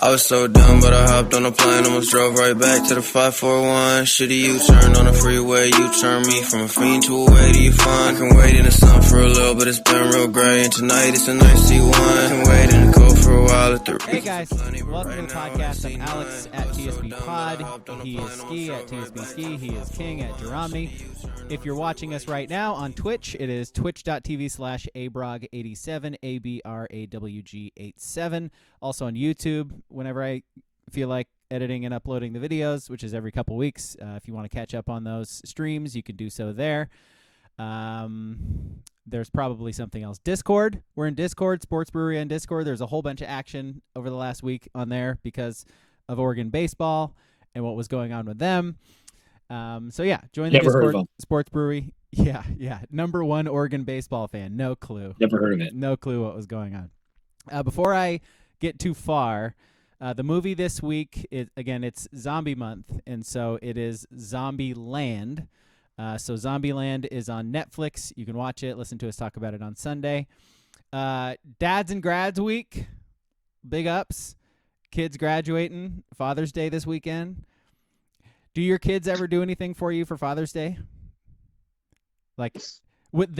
I was so dumb, but I hopped on a plane, almost drove right back to the 541. Shitty U-turn on the freeway, you turn me from a fiend to a way to you fun. I can wait in the sun for a little, but it's been real gray, and tonight it's a nice C1. I can wait in the cold for a while at the... Hey guys, welcome to the podcast. I'm Alex at TSB Pod. He is Ski at TSB Ski. He is King at Jeromney. If you're watching us right now on Twitch, it is twitch.tv/abrog87, ABRAWG87. Also on YouTube, whenever I feel like editing and uploading the videos, which is every couple weeks. If you want to catch up on those streams, you can do so there. There's probably something else. Discord. We're in Discord, Sports Brewery on Discord. There's a whole bunch of action over the last week on there because of Oregon baseball and what was going on with them. So yeah, join the Discord, Sports Brewery. Yeah. Number one Oregon baseball fan. No clue. Never heard of it. No clue what was going on. Before I get too far, the movie this week, it's Zombie Month, and so it is Zombieland. So Zombieland is on Netflix. You can watch it, listen to us talk about it on Sunday. Dads and Grads Week, big ups. Kids graduating, Father's Day this weekend. Do your kids ever do anything for you for Father's Day? Like,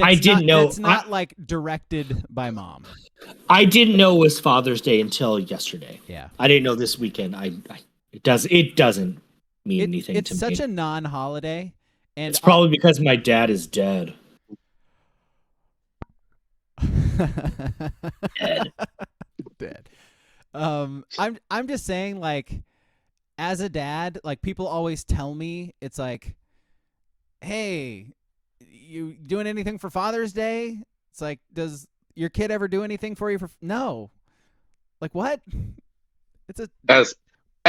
I didn't know. It's not like directed by mom. I didn't know it was Father's Day until yesterday. Yeah, I didn't know this weekend. It doesn't mean anything to me. It's such a non-holiday, and it's probably because my dad is dead. Dead. I'm just saying, like, as a dad, like, people always tell me, it's like, hey, you doing anything for Father's Day? It's like, does your kid ever do anything for you? No. Like, what? As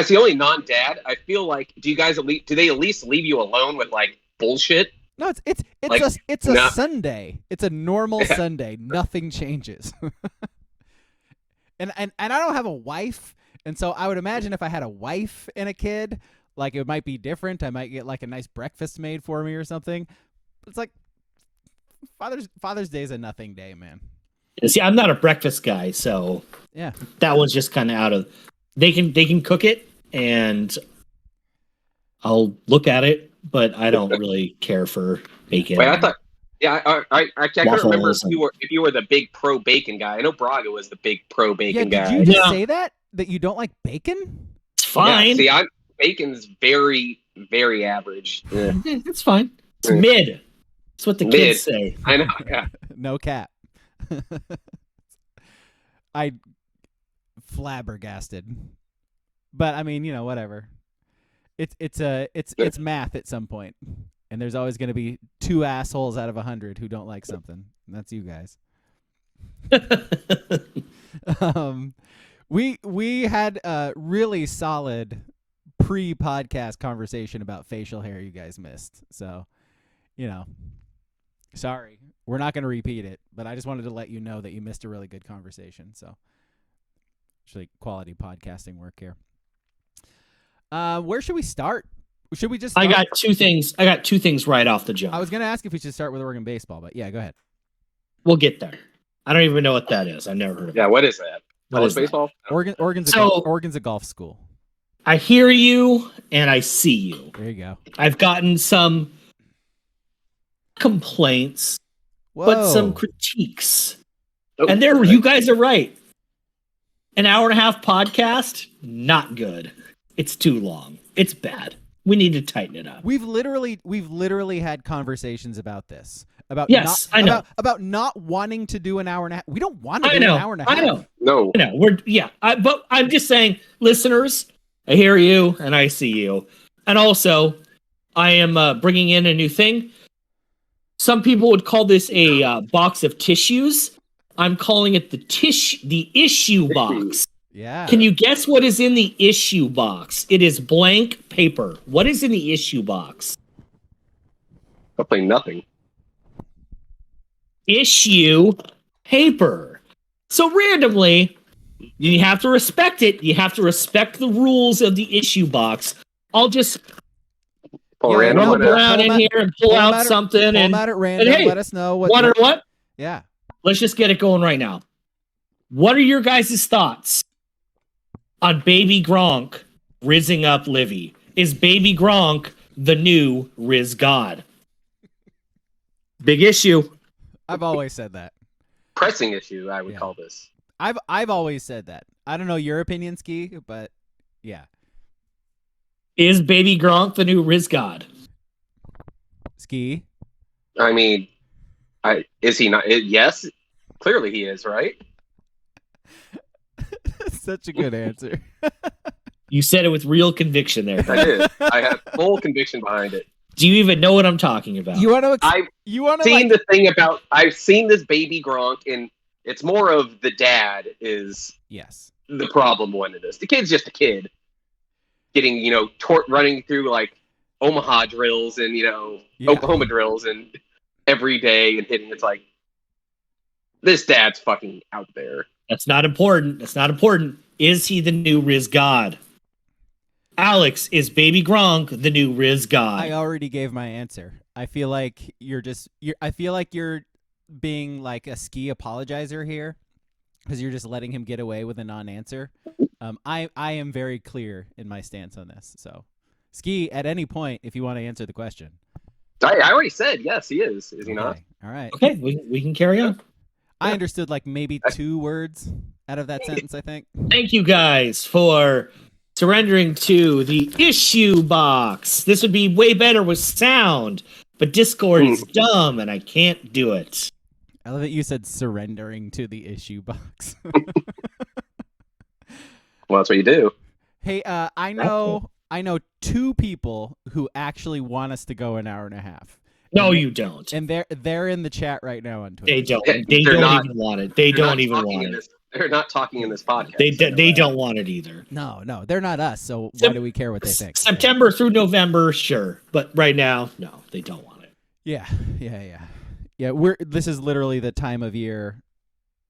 the only non-dad, I feel like, do they at least leave you alone with, like, bullshit? No, it's a Sunday. It's a normal Sunday. Nothing changes. And I don't have a wife, and so I would imagine if I had a wife and a kid, like, it might be different. I might get, like, a nice breakfast made for me or something. It's like Father's Day is a nothing day, man. See, I'm not a breakfast guy, so yeah, that one's just kind of out of. They can cook it, and I'll look at it, but I don't really care for bacon. Wait, I thought. Yeah, I couldn't remember if you were the big pro bacon guy. I know Braga was the big pro bacon guy. Did you just say that you don't like bacon? It's fine. Yeah, see, bacon's very, very average. Yeah. It's fine. It's mid. That's what the kids say. I know. Yeah. No cap. I flabbergasted, but I mean, whatever. It's math at some point. And there's always going to be 2 assholes out of 100 who don't like something. And that's you guys. We had a really solid pre-podcast conversation about facial hair you guys missed. So, sorry. We're not going to repeat it, but I just wanted to let you know that you missed a really good conversation. So, actually, quality podcasting work here. Where should we start? Should we just start? I got two things right off the jump. I was going to ask if we should start with Oregon baseball, but yeah, go ahead. We'll get there. I don't even know what that is. I've never heard of it. Yeah, what is that? College baseball? Oregon's a golf school. I hear you and I see you. There you go. I've gotten some complaints, but some critiques. And you guys are right. An hour and a half podcast, not good. It's too long. It's bad. We need to tighten it up. We've literally had conversations about this. About not wanting to do an hour and a half. We don't want to do an hour and a half. I know. No. I know. But I'm just saying, listeners, I hear you and I see you. And also, I am bringing in a new thing. Some people would call this a box of tissues. I'm calling it the issue box. Yeah. Can you guess what is in the issue box? It is blank paper. What is in the issue box? Probably nothing. Issue paper. So randomly, you have to respect it. You have to respect the rules of the issue box. I'll just pull around in here and pull out something. Pull out at random. Hey, let us know what? Yeah. Let's just get it going right now. What are your guys' thoughts on Baby Gronk rizzing up Livy? Is Baby Gronk the new Riz God? Big issue. I've always said that. Pressing issue, I would call this. I've always said that. I don't know your opinion, Ski, but yeah. Is Baby Gronk the new Riz God? Ski? I mean, is he not? Yes, clearly he is, right? Such a good answer. You said it with real conviction there. I did. I have full conviction behind it. Do you even know what I'm talking about? You want to? I've seen this Baby Gronk, and it's more of the dad is the problem one in this. The kid's just a kid, getting running through like Omaha drills and Oklahoma drills and every day and hitting. It's like this dad's fucking out there. That's not important. Is he the new Riz God? Alex, is Baby Gronk the new Riz God? I already gave my answer. I feel like you're being like a Ski apologizer here because you're just letting him get away with a non-answer. I am very clear in my stance on this. So, Ski, at any point, if you want to answer the question. I already said yes, he is. Is he not? All right. Okay, we can carry on. I understood like maybe 2 words out of that sentence, I think. Thank you guys for surrendering to the issue box. This would be way better with sound, but Discord is dumb and I can't do it. I love that you said surrendering to the issue box. Well, that's what you do. Hey, I know 2 people who actually want us to go an hour and a half. No, you don't. And they're in the chat right now on Twitter. They don't. They don't even want it. They don't even want it. They're not talking in this podcast. They don't want it either. No, they're not us. So why do we care what they think? September through November, sure, but right now, no, they don't want it. Yeah. This is literally the time of year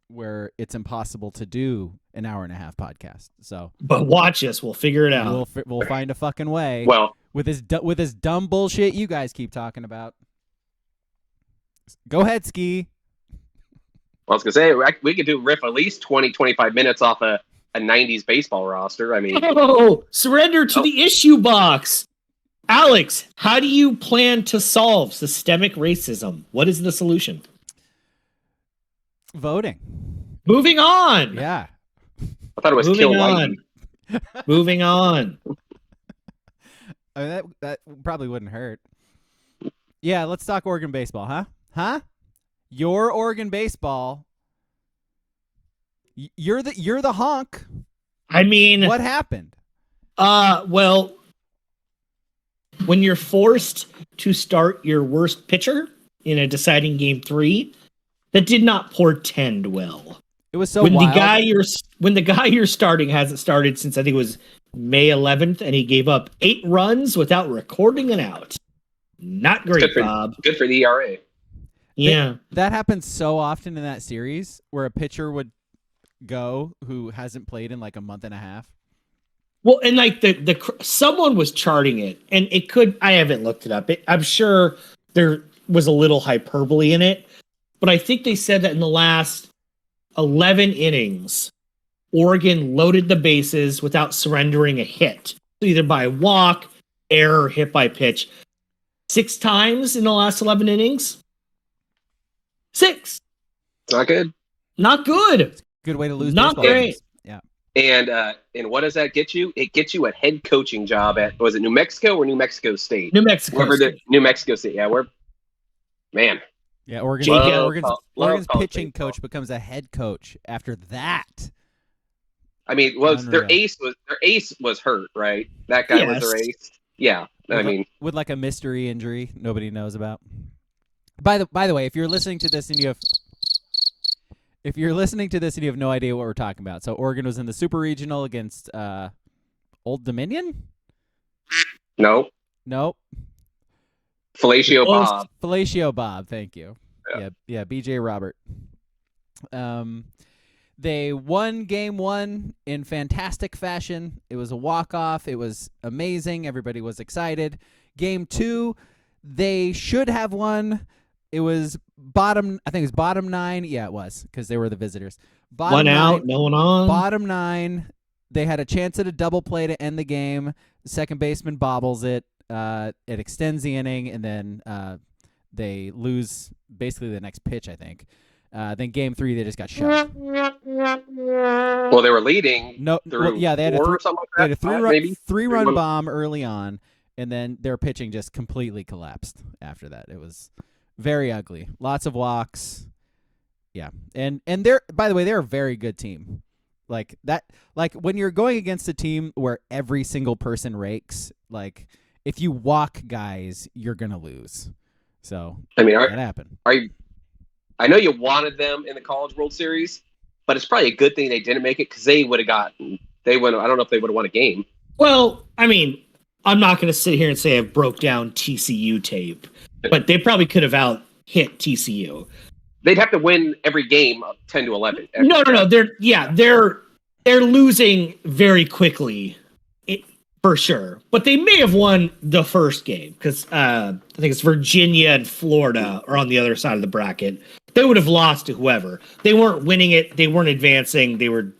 where it's impossible to do an hour and a half podcast. So, but watch us, we'll figure it out. We'll find a fucking way. Well, with this dumb bullshit you guys keep talking about. Go ahead, Ski. I was going to say, we could do riff at least 20, 25 minutes off a 90s baseball roster. I mean... surrender to the issue box. Alex, how do you plan to solve systemic racism? What is the solution? Voting. Moving on. Yeah. I thought it was kill white. Moving on. I mean, that probably wouldn't hurt. Yeah, let's talk Oregon baseball, huh? Huh? Your Oregon baseball. You're the honk. I mean, what happened? Well, when you're forced to start your worst pitcher in a deciding game 3, that did not portend well. It was so when wild. the guy you're starting hasn't started since I think it was May 11th, and he gave up 8 runs without recording an out. Not great, Bob. Good for the ERA. Yeah. That happens so often in that series where a pitcher would go who hasn't played in like a month and a half. Well, and like someone was charting it, and it could, I haven't looked it up. I'm sure there was a little hyperbole in it, but I think they said that in the last 11 innings, Oregon loaded the bases without surrendering a hit, either by walk, error, hit by pitch. 6 times in the last 11 innings. 6. Not good. Not good. Good way to lose. Not great. Games. Yeah. And what does that get you? It gets you a head coaching job at, was it New Mexico or New Mexico State? New Mexico State. Yeah, Man. Yeah, Oregon's pitching coach becomes a head coach after that. I mean, their ace was hurt, right? That guy was their ace. Yeah. With like a mystery injury nobody knows about. By the way, if you're listening to this and you have no idea what we're talking about, so Oregon was in the Super Regional against Old Dominion? Nope. Fellatio Bob, thank you. Yeah, BJ Robert. They won game 1 in fantastic fashion. It was a walk-off. It was amazing. Everybody was excited. Game 2, they should have won. It was bottom 9. Yeah, it was, because they were the visitors. One out, no one on. Bottom 9. they had a chance at a double play to end the game. The second baseman bobbles it. It extends the inning, and then they lose basically the next pitch, I think. Then game 3, they just got shot. Well, they were leading. They had a three-run bomb early on, and then their pitching just completely collapsed after that. It was very ugly. Lots of walks. Yeah, and they're, by the way, they're a very good team. Like that, like when you're going against a team where every single person rakes, like if you walk guys, you're gonna lose. So I mean, that happened. I know you wanted them in the College World Series, but it's probably a good thing they didn't make it because they would have gotten. I don't know if they would have won a game. Well, I mean, I'm not going to sit here and say I broke down TCU tape, but they probably could have out-hit TCU. They'd have to win every game 10-11. No. They're losing very quickly, for sure. But they may have won the first game because I think it's Virginia and Florida are on the other side of the bracket. They would have lost to whoever. They weren't winning it. They weren't advancing. They were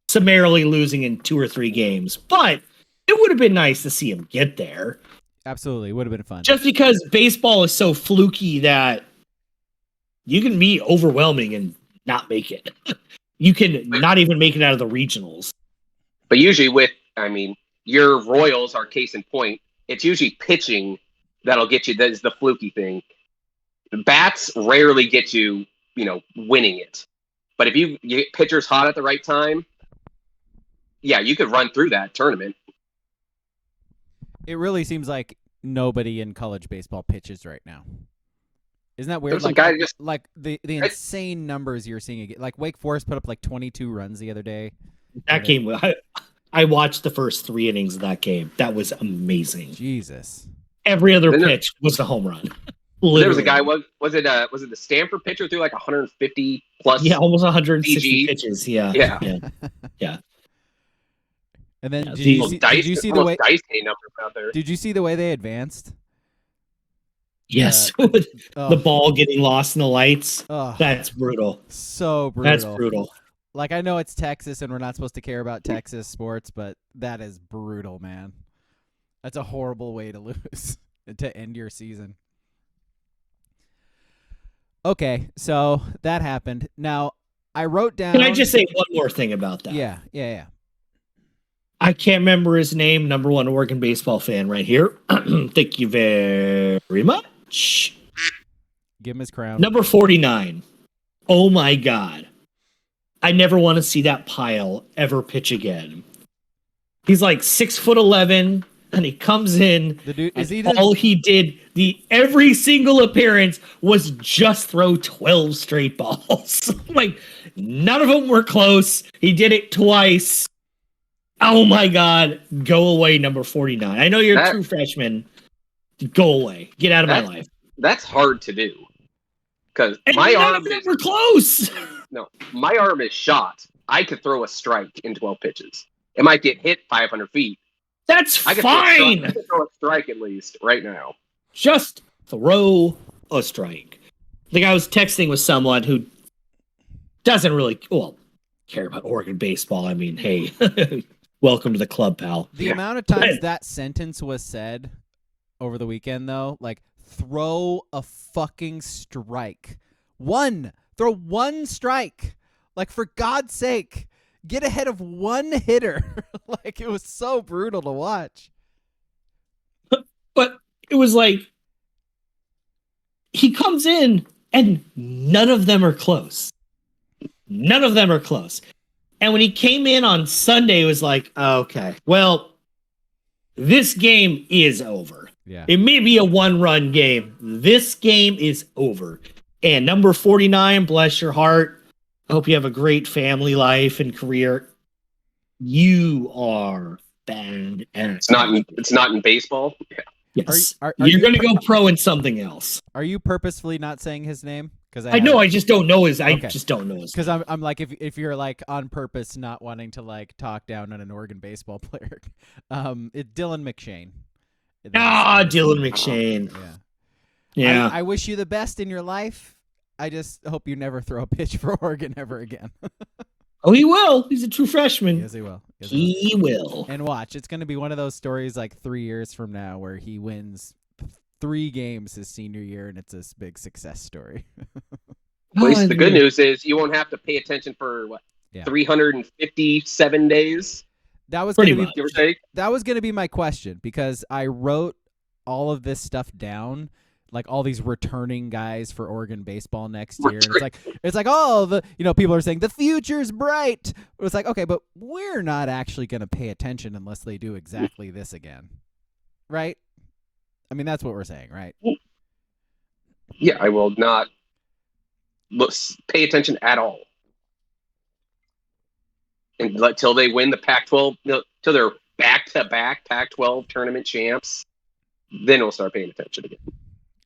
summarily losing in 2 or 3 games. But it would have been nice to see them get there. Absolutely. It would have been fun. Just because baseball is so fluky that you can be overwhelming and not make it. You can not even make it out of the regionals. But usually your Royals are case in point. It's usually pitching that'll get you. That is the fluky thing. The bats rarely get you, winning it. But if you get pitchers hot at the right time, yeah, you could run through that tournament. It really seems like nobody in college baseball pitches right now. Isn't that weird? Like the insane numbers you're seeing. Like Wake Forest put up like 22 runs the other day. That game, I watched the first 3 innings of that game. That was amazing. Jesus. Every other pitch was a home run. There was a guy. Was it the Stanford pitcher threw like 150 plus? Yeah, almost 160 pitches. Yeah. And then did you see the way dice numbers out there? Did you see the way they advanced? Yes, the ball getting lost in the lights. That's brutal. So brutal. That's brutal. Like, I know it's Texas and we're not supposed to care about Texas sports, but that is brutal, man. That's a horrible way to lose, to end your season. Okay, so that happened. Now, I wrote down... Can I just say one more thing about that? Yeah. I can't remember his name. Number 1 Oregon baseball fan right here. Thank you very much. Give him his crown. Number 49. Oh, my God. I never want to see that pile ever pitch again. He's like 6'11", and he comes in. The dude, he did every single appearance was just throw 12 straight balls. Like, none of them were close. He did it twice. Oh my God. Go away, number 49. I know you're a true freshman. Go away. Get out of my life. That's hard to do. Because my arm is close. No, my arm is shot. I could throw a strike in 12 pitches. It might get hit 500 feet. That's fine. I can throw a strike at least right now. Just throw a strike. I think I was texting with someone who doesn't really care about Oregon baseball. I mean, hey, welcome to the club, pal. The amount of times that sentence was said over the weekend, though, like, throw a fucking strike. Throw one strike. Like, for God's sake, get ahead of one hitter. Like, it was so brutal to watch. But it was like, he comes in and none of them are close. None of them are close. And when he came in on Sunday, it was like, okay, well, this game is over. Yeah. It may be a 1-run game. This game is over. And number 49, bless your heart. I hope you have a great family life and career. You are bad. It's not in baseball. Yeah. Yes. You're going to go pro in something else. Are you purposefully not saying his name? Because I know. I just don't know his. I just don't know his. Because I'm like, if you're like on purpose not wanting to like talk down on an Oregon baseball player, it's Dylan McShane. Dylan McShane. Yeah. I wish you the best in your life. I just hope you never throw a pitch for Oregon ever again. Oh, he will. He's a true freshman. Yes, he will. He will. And watch, it's going to be one of those stories like 3 years from now where he wins 3 games his senior year, and it's this big success story. At least the good news is you won't have to pay attention for 357 days. That was pretty gonna much. be, Give or take. That was going to be my question, because I wrote all of this stuff down, like all these returning guys for Oregon baseball next year. And it's like, oh, people are saying the future's bright. It was like, okay, but we're not actually going to pay attention unless they do exactly this again, right? I mean, that's what we're saying, right? Yeah, I will not pay attention at all. Until they win the Pac-12, till they're back-to-back Pac-12 tournament champs, then we'll start paying attention again.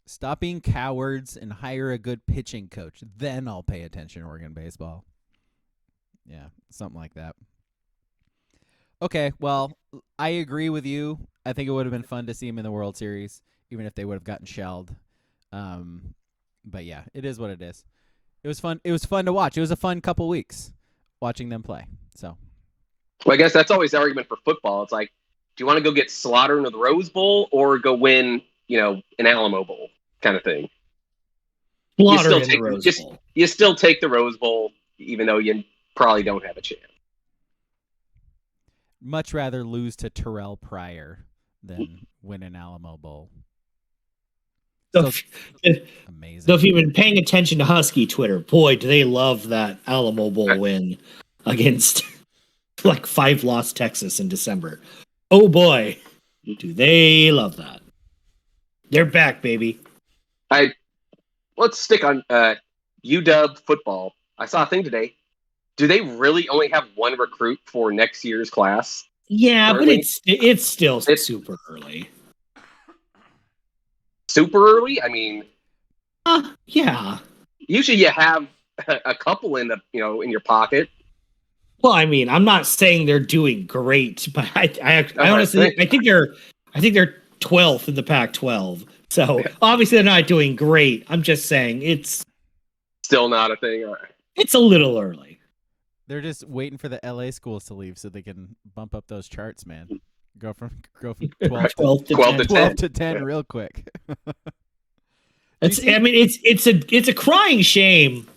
Stop being cowards and hire a good pitching coach. Then I'll pay attention to Oregon baseball. Yeah, something like that. Okay, well, I agree with you. I think it would have been fun to see him in the World Series, even if they would have gotten shelled. But yeah, it is what it is. It was fun. It was fun to watch. It was a fun couple weeks watching them play. So, well, I guess that's always the argument for football. It's like, do you want to go get slaughtered in the Rose Bowl or go win, an Alamo Bowl kind of thing? You still take the Rose Bowl, even though you probably don't have a chance. Much rather lose to Terrell Pryor than win an Alamo Bowl. Amazing. So if you've been paying attention to Husky Twitter, boy, do they love that Alamo Bowl win against 5-loss Texas in December. Oh boy, do they love that. They're back, baby. Let's stick on UW football. I saw a thing today. Do they really only have one recruit for next year's class? Yeah, currently? But it's still super early. Super early? I mean, yeah. Usually you have a couple in in your pocket. Well, I mean, I'm not saying they're doing great, but I honestly I think they're 12th in the Pac-12. So obviously they're not doing great. I'm just saying it's still not a thing. Right. It's a little early. They're just waiting for the LA schools to leave so they can bump up those charts, man. Go from 12 to 10 real quick. It's a crying shame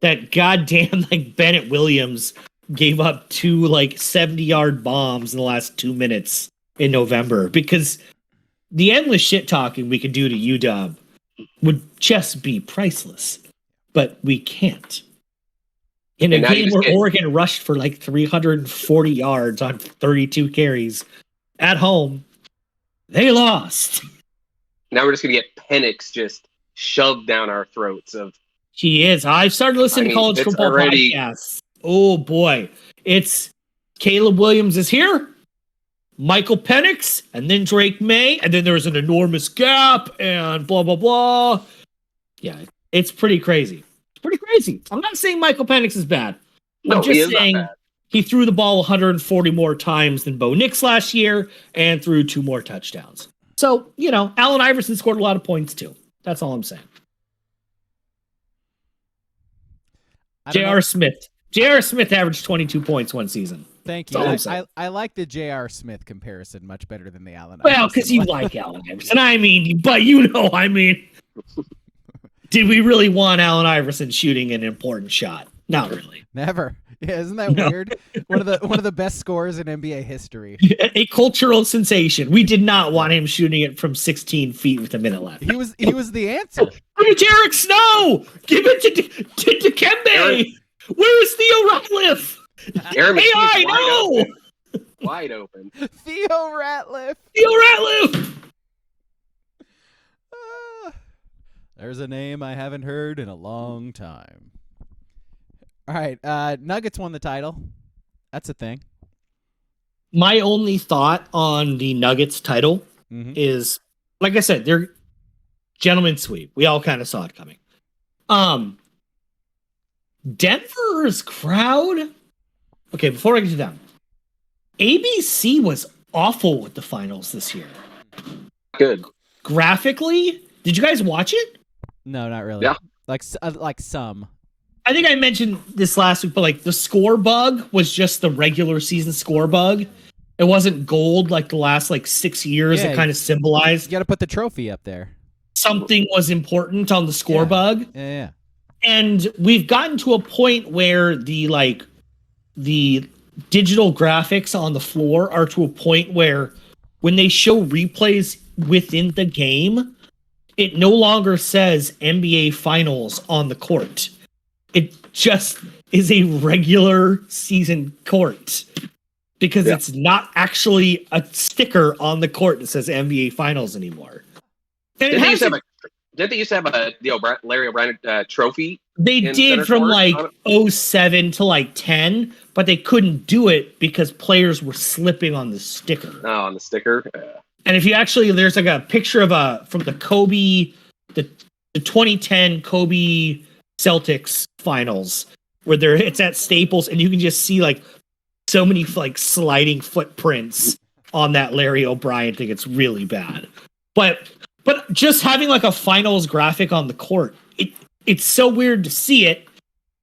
that goddamn Bennett Williams gave up 2 70-yard bombs in the last 2 minutes in November, because the endless shit talking we could do to UW would just be priceless, but we can't. In a game where Oregon rushed for 340 yards on 32 carries at home, they lost. Now we're just going to get Penix just shoved down our throats. He is. I've started listening to college football podcasts. Oh boy. It's Caleb Williams is here, Michael Penix, and then Drake May, and then there's an enormous gap, and blah, blah, blah. Yeah, it's pretty crazy. I'm not saying Michael Penix is bad. I'm just saying he threw the ball 140 more times than Bo Nix last year and threw 2 more touchdowns. So, Allen Iverson scored a lot of points too. That's all I'm saying. J.R. Smith averaged 22 points one season. Thank you. I like the J.R. Smith comparison much better than the Allen Iverson. Well, because you like Allen Iverson. Did we really want Allen Iverson shooting an important shot? Not really. Never. Yeah, isn't that weird? One of the best scorers in NBA history. A cultural sensation. We did not want him shooting it from 16 feet with a minute left. He was the answer. Give it to Eric Snow. Give it to Dikembe. Where's Theo Ratliff? AI, no. Wide open. Theo Ratliff. There's a name I haven't heard in a long time. All right, Nuggets won the title. That's a thing. My only thought on the Nuggets title is, like I said, they're gentlemen's sweep. We all kind of saw it coming. Denver's crowd. Okay, before I get to them, ABC was awful with the finals this year. Good. Graphically, did you guys watch it? No, not really. Yeah. Like some. I think I mentioned this last week, but like the score bug was just the regular season score bug. It wasn't gold like the last like 6 years. Yeah, It kind of symbolized You got to put the trophy up there. something was important on the score bug. Yeah. And we've gotten to a point where the digital graphics on the floor are to a point where when they show replays within the game, it no longer says NBA Finals on the court. It just is a regular season court because it's not actually a sticker on the court that says NBA Finals anymore. And Didn't they used to have a Larry O'Brien trophy? They did from like 07 to like 10, but they couldn't do it because players were slipping on the sticker. Oh, on the sticker. And if you actually, there's like a picture of from the Kobe, the 2010 Kobe Celtics finals where it's at Staples, and you can just see like so many like sliding footprints on that Larry O'Brien thing. It's really bad. But just having like a finals graphic on the court, it's so weird to see it.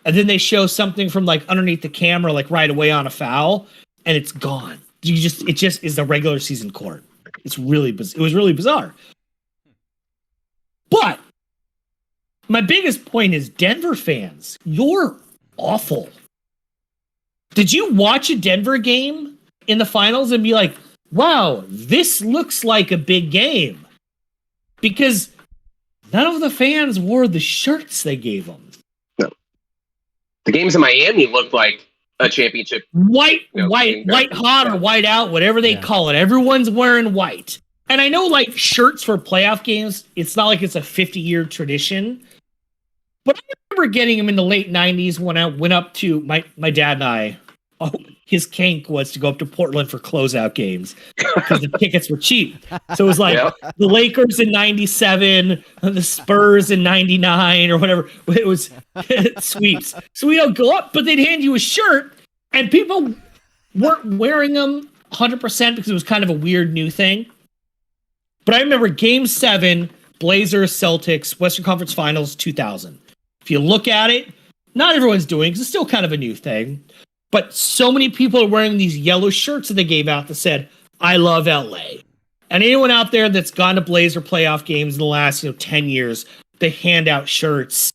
And then they show something from like underneath the camera, like right away on a foul, and it's gone. It just is the regular season court. It was really bizarre. But my biggest point is Denver fans, you're awful. Did you watch a Denver game in the finals and be like, wow, this looks like a big game? Because none of the fans wore the shirts they gave them. No. The games in Miami looked like a championship. White hot or white out, whatever they call it. Everyone's wearing white. And I know like shirts for playoff games, it's not like it's a 50-year tradition. But I remember getting them in the late 90s when I went up to my dad and I. Oh, his kink was to go up to Portland for closeout games because the tickets were cheap. So it was like the Lakers in 97, the Spurs in 99 or whatever. It was sweeps. So we don't go up, but they'd hand you a shirt and people weren't wearing them 100% because it was kind of a weird new thing. But I remember Game 7, Blazers, Celtics, Western Conference Finals 2000. If you look at it, not everyone's doing it because it's still kind of a new thing. But so many people are wearing these yellow shirts that they gave out that said, I love LA. And anyone out there that's gone to Blazer playoff games in the last 10 years, they hand out shirts.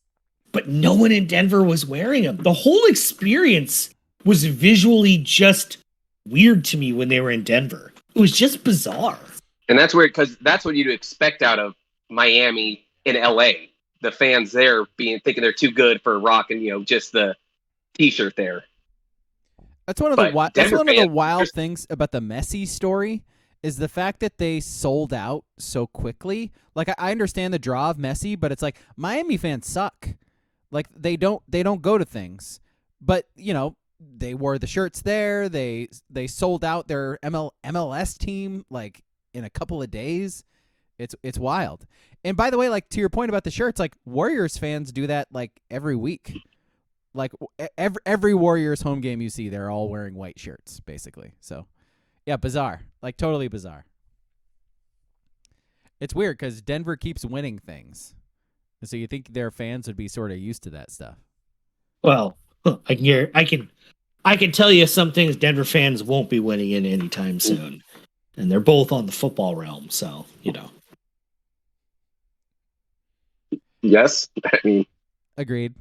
But no one in Denver was wearing them. The whole experience was visually just weird to me when they were in Denver. It was just bizarre. And that's weird because that's what you'd expect out of Miami and LA. The fans there thinking they're too good for rocking, just the t-shirt there. That's one of the wild things about the Messi story is the fact that they sold out so quickly. Like I understand the draw of Messi, but it's like Miami fans suck. Like they don't go to things. But, they wore the shirts there. They sold out their MLS team like in a couple of days. It's wild. And by the way, like to your point about the shirts, like Warriors fans do that like every week. Like every Warriors home game you see, they're all wearing white shirts, basically. So, yeah, bizarre. Like totally bizarre. It's weird because Denver keeps winning things, so you think their fans would be sort of used to that stuff. Well, I can tell you some things Denver fans won't be winning in anytime soon, and they're both on the football realm. So Yes, I mean, agreed.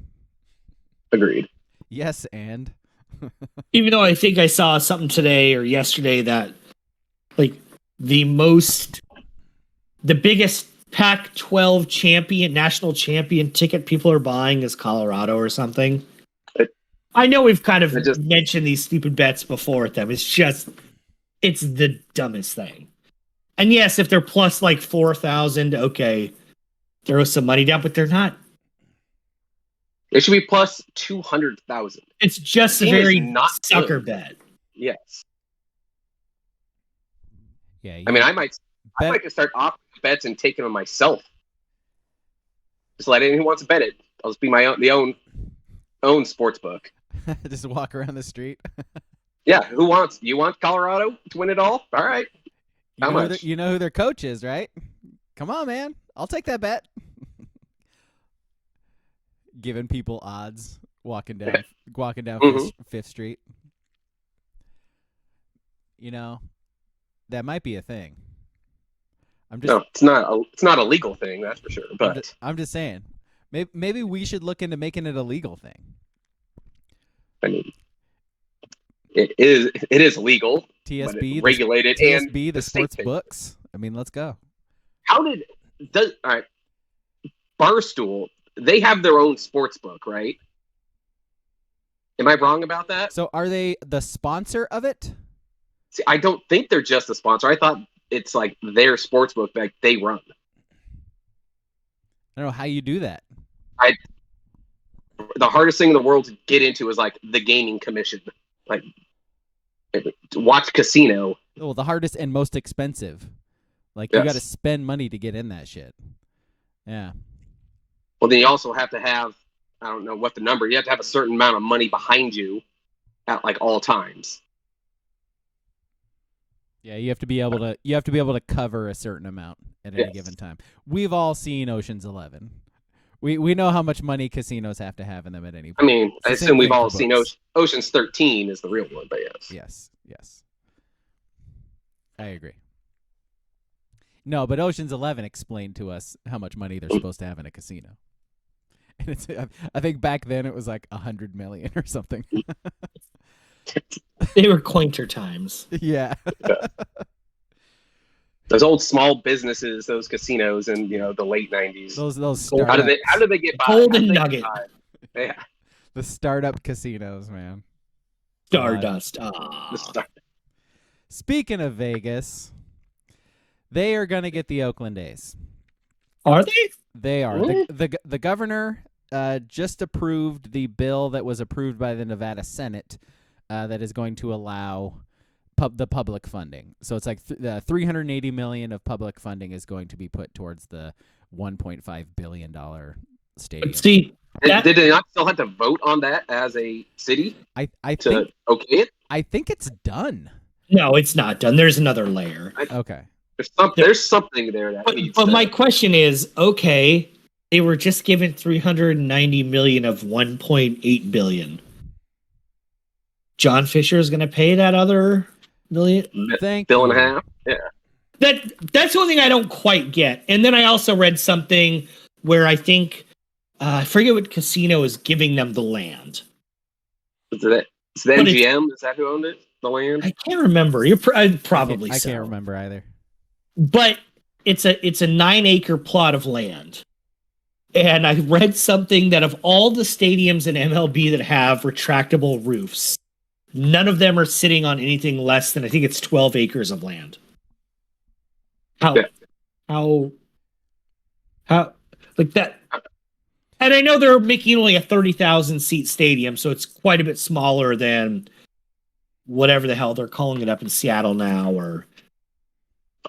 Yes, and even though I think I saw something today or yesterday that like the biggest Pac-12 national champion ticket people are buying is Colorado or something. I know we've kind of mentioned these stupid bets before at them. It's the dumbest thing. And yes, if they're plus like 4,000, okay, throw some money down, but they're not. It should be plus 200,000. It's just a very sucker bet. Yes. Yeah. I mean, I might just start off bets and taking them myself. Just let anyone who wants to bet it. I'll just be own sports book. Just walk around the street. Yeah. You want Colorado to win it all? All right. How much? You know who their coach is, right? Come on, man. I'll take that bet. Giving people odds walking down Fifth Street. You know, that might be a thing. No, it's not a legal thing, that's for sure. But I'm just saying, maybe we should look into making it a legal thing. I mean, it is legal. TSB, regulated, TSB, and the sports books. I mean, let's go. All right, Barstool, they have their own sports book, right? Am I wrong about that? So are they the sponsor of it? See, I don't think they're just a sponsor. I thought it's like their sports book that they run. I don't know how you do that. The hardest thing in the world to get into is like the gaming commission. Like, watch casino. Well, the hardest and most expensive. Like, you got to spend money to get in that shit. Yeah. Well, then you also have to have, I don't know what the number, you have to have a certain amount of money behind you at like all times. Yeah, you have to be able to cover a certain amount at any given time. We've all seen Ocean's 11. We know how much money casinos have to have in them at any point. I mean, I assume we've all seen Ocean's 13 is the real one, but yes. Yes. I agree. No, but Ocean's 11 explained to us how much money they're supposed to have in a casino. And I think back then it was like $100 million or something. They were quainter times. Yeah. Those old small businesses, those casinos in the late 90s. Those how did they get by? Golden Nugget. Yeah. The startup casinos, man. Stardust. Speaking of Vegas, they are going to get the Oakland A's. Are they? They are. Really? The governor just approved the bill that was approved by the Nevada Senate that is going to allow the public funding. So it's like $380 million of public funding is going to be put towards the $1.5 billion stadium. See, did they not still have to vote on that as a city? I think okay it? I think it's done. No, it's not done. There's another layer. Okay. There's something there that needs. But my question is, okay, they were just given $390 million of $1.8 billion. John Fisher is going to pay that other million? Bill and a half? Yeah. That's the one thing I don't quite get. And then I also read something where I think, I forget what casino is giving them the land. Is it the MGM? Is that who owned it? The land? I can't remember. Probably I so. can't remember either. But it's a 9-acre plot of land. And I read something that of all the stadiums in MLB that have retractable roofs, none of them are sitting on anything less than, I think it's 12 acres of land. How like that? And I know they're making only a 30,000 seat stadium, so it's quite a bit smaller than whatever the hell they're calling it up in Seattle now, or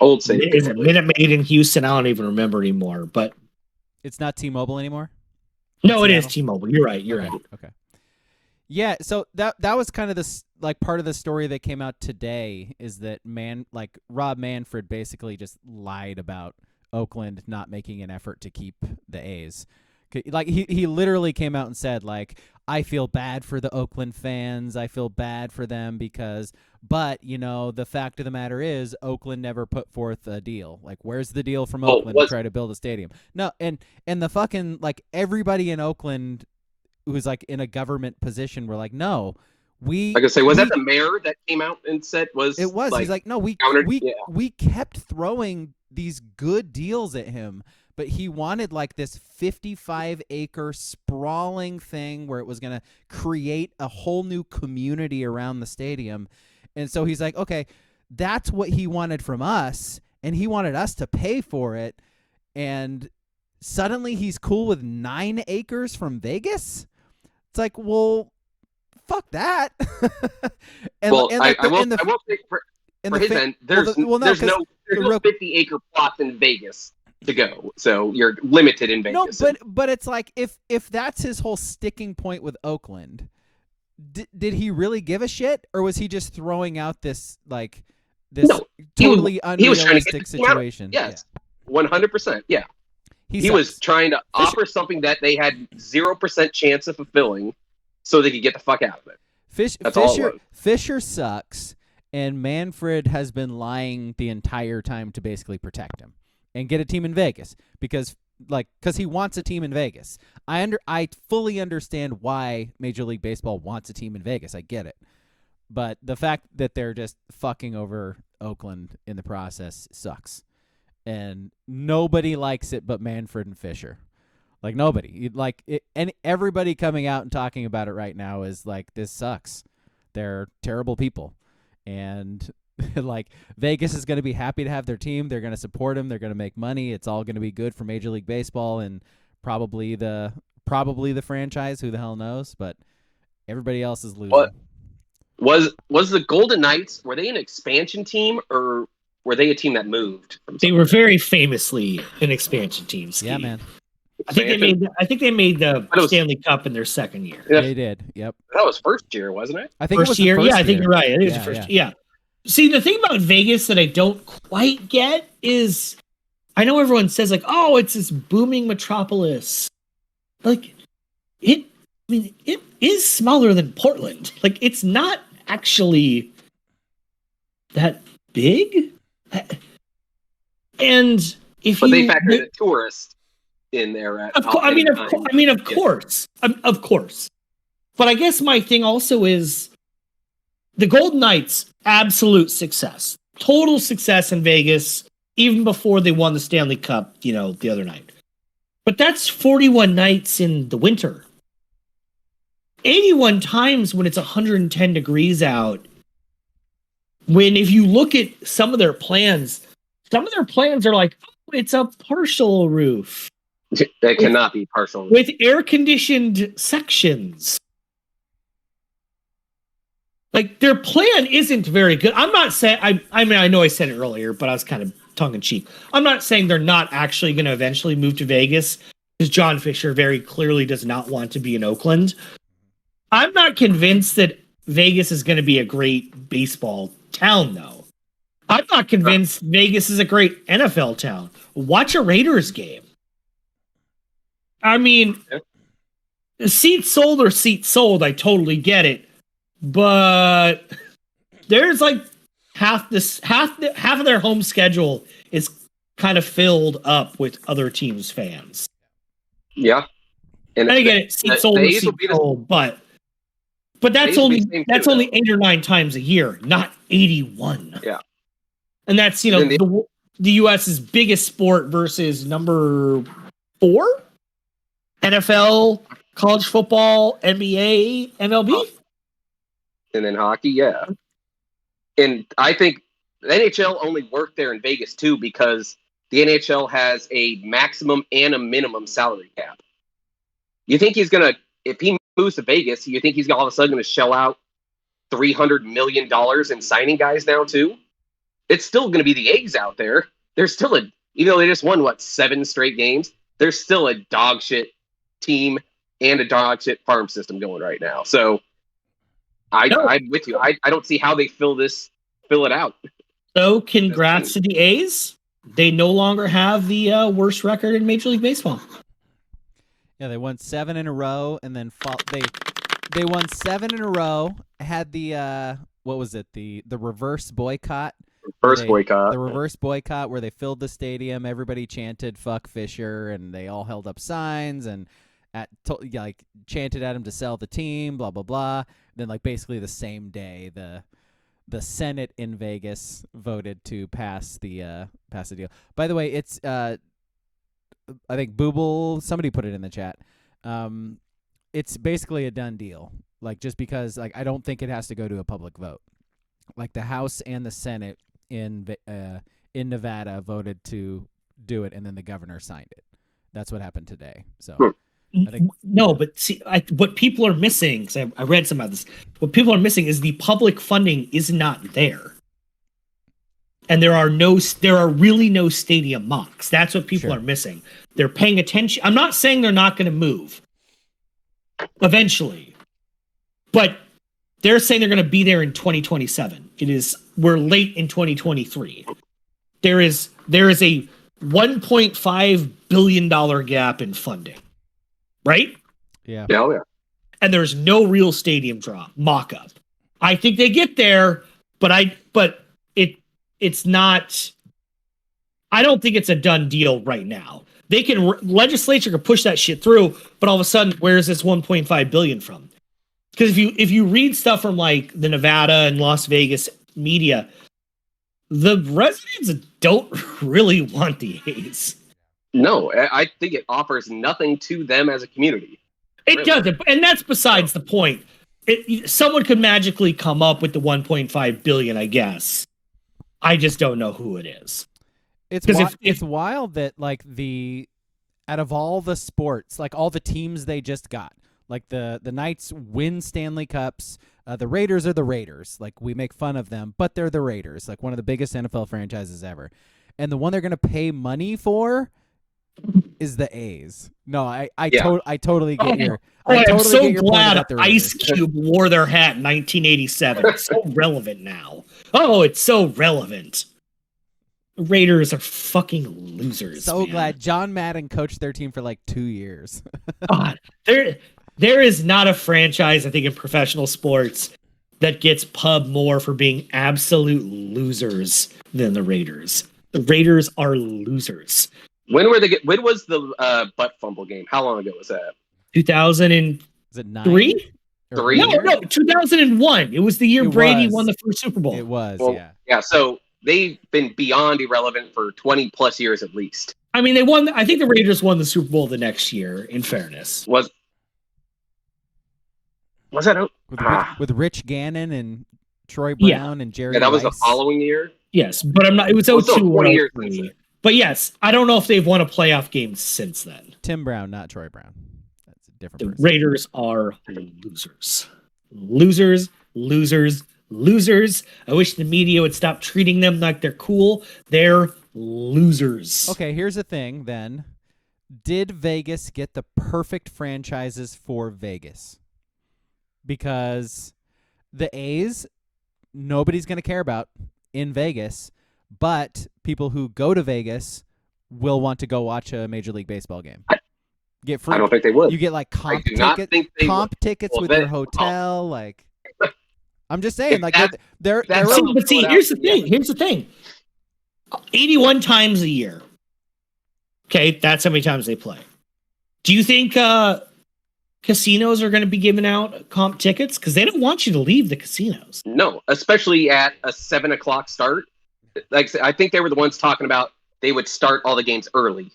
Old Stadium. Is it Minute Maid in Houston? I don't even remember anymore. But it's not T-Mobile anymore? No, it is T-Mobile. You're right. Right. Okay. Yeah, so that was kind of this part of the story that came out today is that Rob Manfred basically just lied about Oakland not making an effort to keep the A's. Like he literally came out and said, like, I feel bad for the Oakland fans. I feel bad for them but the fact of the matter is Oakland never put forth a deal. Like, where's the deal from Oakland to try to build a stadium? No, and the fucking, like, everybody in Oakland who's like in a government position were like, no, was that the mayor that came out and said it was? He's like, no, we kept throwing these good deals at him. But he wanted like this 55-acre sprawling thing where it was going to create a whole new community around the stadium. And so he's like, okay, that's what he wanted from us, and he wanted us to pay for it. And suddenly he's cool with 9 acres from Vegas? It's like, well, fuck that. I won't say for his end, there's no 50-acre plots in Vegas to go, so you're limited in Vegas. No, but it's like if that's his whole sticking point with Oakland, did he really give a shit, or was he just throwing out this totally unrealistic situation? Yes, 100%. Yeah, he was trying to offer something that they had 0% chance of fulfilling, so they could get the fuck out of it. Fisher sucks, and Manfred has been lying the entire time to basically protect him and get a team in Vegas because he wants a team in Vegas. I fully understand why Major League Baseball wants a team in Vegas. I get it. But the fact that they're just fucking over Oakland in the process sucks. And nobody likes it but Manfred and Fisher. Like, nobody. And everybody coming out and talking about it right now is like, this sucks. They're terrible people. And like, Vegas is going to be happy to have their team. They're going to support them. They're going to make money. It's all going to be good for Major League Baseball and probably the franchise. Who the hell knows? But everybody else is losing. What? Was the Golden Knights, were they an expansion team or were they a team that moved? They were very famously an expansion team. Steve. Yeah, man. I think they made the Stanley Cup in their second year. Yeah. They did. Yep. That was first year, wasn't it? I think first year. Yeah, I think you're right. It was the first year. Yeah. See, the thing about Vegas that I don't quite get is I know everyone says like, "Oh, it's this booming metropolis." Like it is smaller than Portland. Like it's not actually that big. And they factor the tourists in there. Of course. But I guess my thing also is the Golden Knights, absolute success, total success in Vegas, even before they won the Stanley Cup, the other night. But that's 41 nights in the winter. 81 times when it's 110 degrees out. When if you look at some of their plans are like, oh, it's a partial roof. That cannot be partial. With air-conditioned sections. Like, their plan isn't very good. I'm not saying, I know I said it earlier, but I was kind of tongue-in-cheek. I'm not saying they're not actually going to eventually move to Vegas, because John Fisher very clearly does not want to be in Oakland. I'm not convinced that Vegas is going to be a great baseball town, though. I'm not convinced Vegas is a great NFL town. Watch a Raiders game. I mean, seats sold or seats sold, I totally get it. But there's like half of their home schedule is kind of filled up with other teams' fans. Yeah. And I get it, seats sold or seats sold, but that's only 8 or 9 times a year, not 81. Yeah. And that's, the US's biggest sport versus number 4? NFL, college football, NBA, MLB. And then hockey, yeah. And I think the NHL only worked there in Vegas too because the NHL has a maximum and a minimum salary cap. You think he's going to, if he moves to Vegas, you think he's all of a sudden going to shell out $300 million in signing guys now too? It's still going to be the eggs out there. There's still even though they just won, 7 straight games, there's still a dog shit team and a dog shit farm system going right now. So I'm with you. I don't see how they fill it out. So congrats to the A's. They no longer have the worst record in Major League Baseball. Yeah, they won 7 in a row, and then they won 7 in a row. Had the what was it? The reverse boycott. The reverse boycott where they filled the stadium. Everybody chanted "fuck Fisher," and they all held up signs and chanted at him to sell the team. Blah blah blah. Then basically the same day, the Senate in Vegas voted to pass the deal. By the way, it's I think Booble, somebody put it in the chat. It's basically a done deal. Just because I don't think it has to go to a public vote. The House and the Senate in Nevada voted to do it, and then the governor signed it. That's what happened today. So. No, but see, what people are missing, because I read some of this, what people are missing is the public funding is not there. And there are really no stadium mocks. That's what people are missing. They're paying attention. I'm not saying they're not going to move eventually, but they're saying they're going to be there in 2027. We're late in 2023. There is a $1.5 billion gap in funding. Right? Yeah. Yeah. and there's no real stadium draw mock-up. I think they get there, but it's not. I don't think it's a done deal right now. They can legislature can push that shit through, but all of a sudden, where's this 1.5 billion from? Because if you read stuff from like the Nevada and Las Vegas media, the residents don't really want the A's. No, I think it offers nothing to them as a community. It doesn't, and that's besides the point. Someone could magically come up with the 1.5 billion, I guess. I just don't know who it is. It's wild that like out of all the sports, like all the teams they just got, like the Knights win Stanley Cups. The Raiders are the Raiders. Like we make fun of them, but they're the Raiders, like one of the biggest NFL franchises ever. And the one they're going to pay money for is the A's. No, I totally get your. I'm so glad Ice Cube wore their hat in 1987. It's so relevant now. Oh, it's so relevant. Raiders are fucking losers. So glad John Madden coached their team for like 2 years. God, there is not a franchise, I think, in professional sports that gets pub more for being absolute losers than the Raiders. The Raiders are losers. When was the butt fumble game? How long ago was that? 2003? Is it 9? 3? No, 2001. It was the year Brady won the first Super Bowl. It was, yeah. Yeah, so they've been beyond irrelevant for 20 plus years at least. I mean, they won. I think the Raiders won the Super Bowl the next year, in fairness. Was that with Rich Gannon and Troy Brown and Jerry that was Rice? the following year? Yes, but I'm not. It was 02 20 years. But yes, I don't know if they've won a playoff game since then. Tim Brown, not Troy Brown. That's a different person. Raiders are losers. Losers, losers, losers. I wish the media would stop treating them like they're cool. They're losers. Okay, here's the thing then. Did Vegas get the perfect franchises for Vegas? Because the A's, nobody's going to care about in Vegas, but people who go to Vegas will want to go watch a Major League Baseball game. Get free. I don't think they would. You get like comp tickets with your hotel. Like, I'm just saying, like they're but see, here's the thing. 81 times a year. Okay, that's how many times they play. Do you think casinos are going to be giving out comp tickets? Because they don't want you to leave the casinos. No, especially at a 7:00 start. Like I think they were the ones talking about they would start all the games early.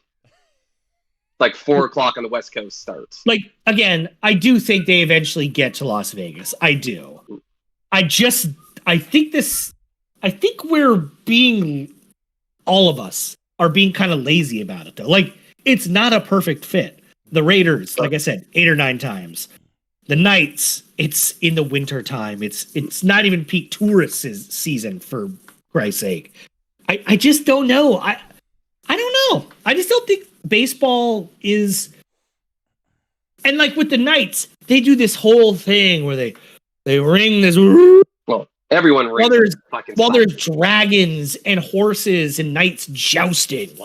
Like 4:00 on the West Coast starts. Like, again, I do think they eventually get to Las Vegas. I do. I think we're being, all of us are being kind of lazy about it though. Like, it's not a perfect fit. The Raiders, like I said, 8 or 9 times. The Knights, it's in the winter time. It's not even peak tourist season, for Christ's sake. I just don't know. I don't know. I just don't think baseball is. And like with the Knights, they do this whole thing where they ring this. Well, everyone rings. While there's dragons and horses and knights jousting.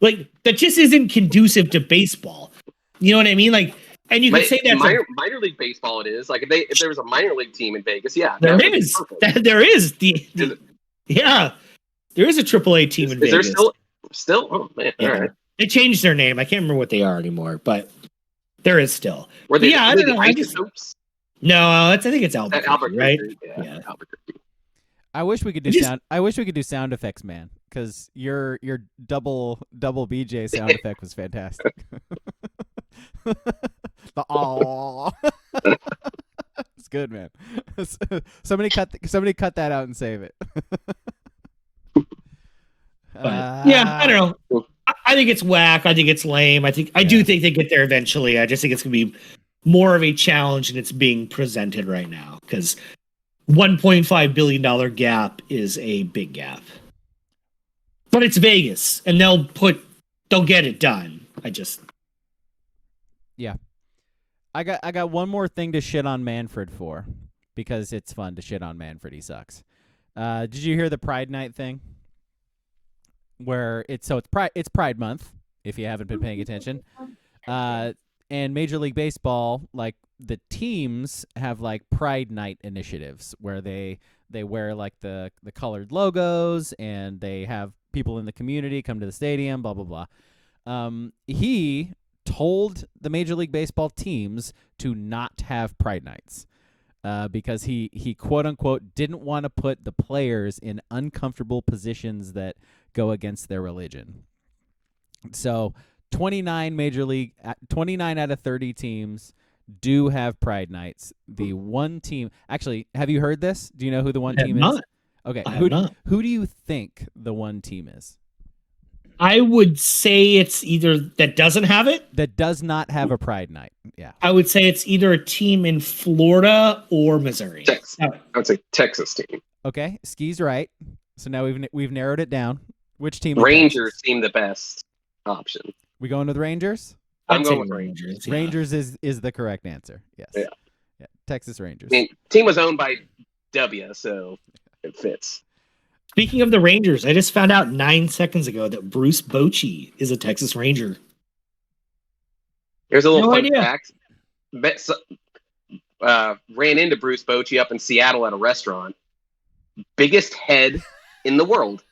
Like, that just isn't conducive to baseball. You know what I mean? Like, and you can say that minor league baseball. It is like if there was a minor league team in Vegas, yeah, there is. There is there is a AAA team in Vegas. Is there still? Oh man, yeah. All right. They changed their name. I can't remember what they are anymore, but there is still. Were they? I don't know. I think it's Albuquerque, right? Yeah. Albuquerque. I wish we could do sound. I wish we could do sound effects, man. Because your double BJ sound effect was fantastic. The aw. It's good, man. Somebody cut that out and save it. I don't know. I think it's whack. I think it's lame. I do think they get there eventually. I just think it's gonna be more of a challenge than it's being presented right now, because $1.5 billion gap is a big gap. But it's Vegas, and they'll get it done. Yeah. I got one more thing to shit on Manfred for, because it's fun to shit on Manfred. He sucks. Did you hear the Pride Night thing? Where it's Pride Month, if you haven't been paying attention. And Major League Baseball, like the teams have like Pride Night initiatives where they wear like the colored logos and they have people in the community come to the stadium, blah, blah, blah. He told the Major League Baseball teams to not have Pride Nights because he quote unquote didn't want to put the players in uncomfortable positions that go against their religion. So 29 out of 30 teams do have Pride Nights. The one team, actually, have you heard this? Do you know who the one team is? Okay, who do you think the one team is? I would say it's either that doesn't have it. That does not have a Pride Night. Yeah. I would say it's either a team in Florida or Missouri. Texas. I would say Texas team. Okay, Ski's right. So now we've narrowed it down. Which team? Rangers seem the best option. We going with the Rangers? I'm going with Rangers. Yeah. Rangers is the correct answer. Yes. Yeah. Texas Rangers. I mean, team was owned by W, so it fits. Speaking of the Rangers, I just found out 9 seconds ago that Bruce Bochy is a Texas Ranger. Here's a little fun fact. Ran into Bruce Bochy up in Seattle at a restaurant. Biggest head in the world.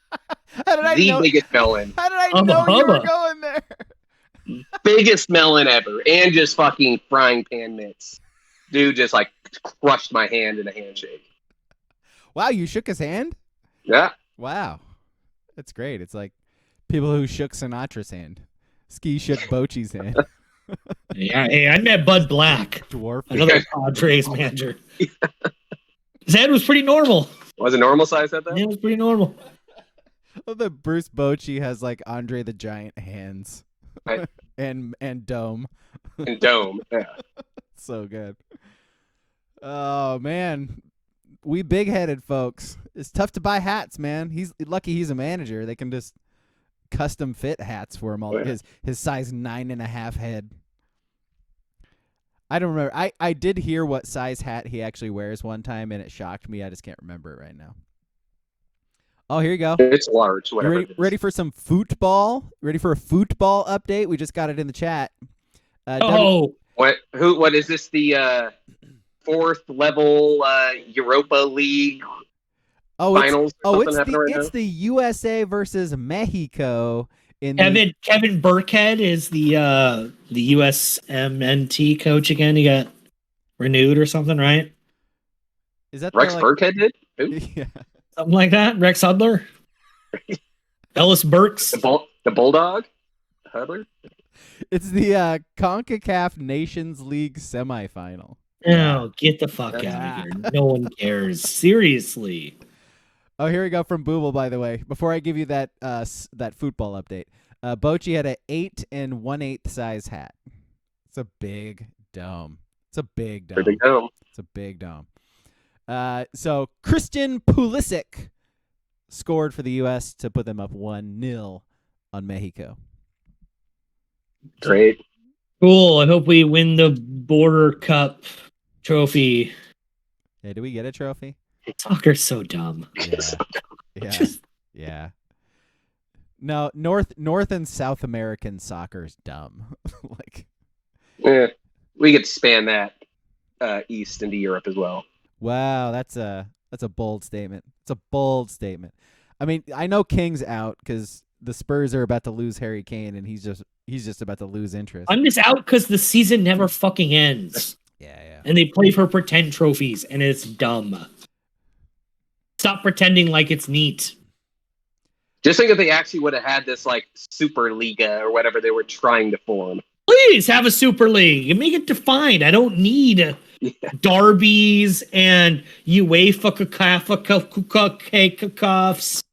How did I know? Biggest melon. How did I know you were going there? Biggest melon ever. And just fucking frying pan mitts. Dude just like crushed my hand in a handshake. Wow, you shook his hand? Yeah. Wow. That's great. It's like people who shook Sinatra's hand. Ski shook Bochy's hand. Yeah, hey, I met Bud Black, dwarf, another Padres manager. His head was pretty normal. Was it normal size at that? Yeah, it was pretty normal. Oh, the Bruce Bochy has like Andre the Giant hands. Right. and Dome. And Dome, yeah. So good. Oh man. We big-headed folks. It's tough to buy hats, man. He's lucky he's a manager. They can just custom fit hats for him all his size 9.5 head. I don't remember. I did hear what size hat he actually wears one time, and it shocked me. I just can't remember it right now. Oh, here you go. It's large. Whatever. Ready for some football? Ready for a football update? We just got it in the chat. What is this? The fourth level Europa League finals? It's the USA versus Mexico. Kevin Burkhead is the USMNT coach again. He got renewed or something, right? Is that Rex Burkhead did? Yeah. Something like that. Rex Hudler, Ellis Burks, the Bulldog, Hudler. It's the CONCACAF Nations League semifinal. Oh, get the fuck out of here! No one cares. Seriously. Oh, here we go from Booble. By the way, before I give you that football update, Bochy had an 8 1/8 size hat. It's a big dome. It's a big dome. So Christian Pulisic scored for the U.S. to put them up 1-0 on Mexico. Great. Cool. I hope we win the Border Cup trophy. Yeah, do we get a trophy? Soccer's so dumb. Yeah. No, North and South American soccer's dumb. We could span that east into Europe as well. Wow, that's a bold statement. It's a bold statement. I mean, I know King's out because the Spurs are about to lose Harry Kane, and he's just about to lose interest. I'm just out because the season never fucking ends. Yeah. And they play for pretend trophies, and it's dumb. Stop pretending like it's neat. Just think if they actually would have had this like Super Liga or whatever they were trying to form. Please have a Super League and make it defined. I don't need derbies and UEFA cuffs.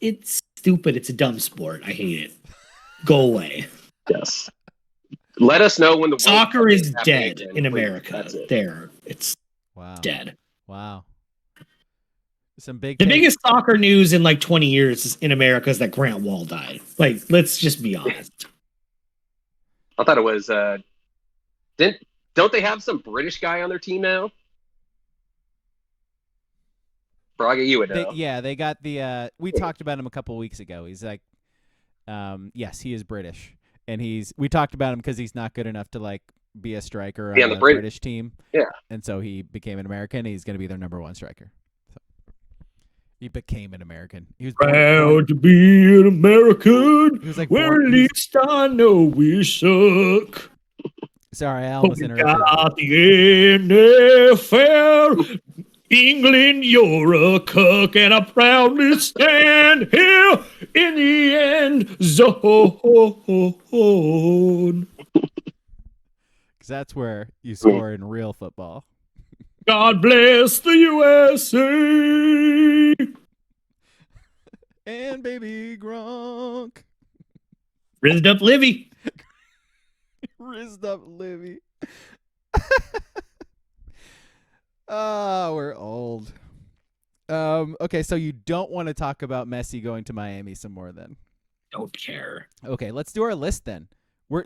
It's stupid. It's a dumb sport. I hate it. Go away. Yes. Let us know when the soccer is dead in America. It's dead. Wow. The biggest soccer news in like 20 years in America is that Grant Wall died. Like, let's just be honest. I thought it was don't they have some British guy on their team now? Braga, you would know. They got the we talked about him a couple weeks ago. He's like yes, he is British. and we talked about him because he's not good enough to like be a striker Yeah, on the the Brit- British team. Yeah. And so he became an American. He's going to be their number one striker. So he became an American. He was Proud to be an American. He was like where at least I know we suck. Sorry, I almost We interrupted. got the NFL. England, you're a cuck, and I proudly stand here in the end zone. Because that's where you score in real football. God bless the USA. And baby Gronk. Rizzed up Livy. Rizzed up Livy. Oh, we're old. Okay, so you don't want to talk about Messi going to Miami some more then? Don't care. Okay, let's do our list then.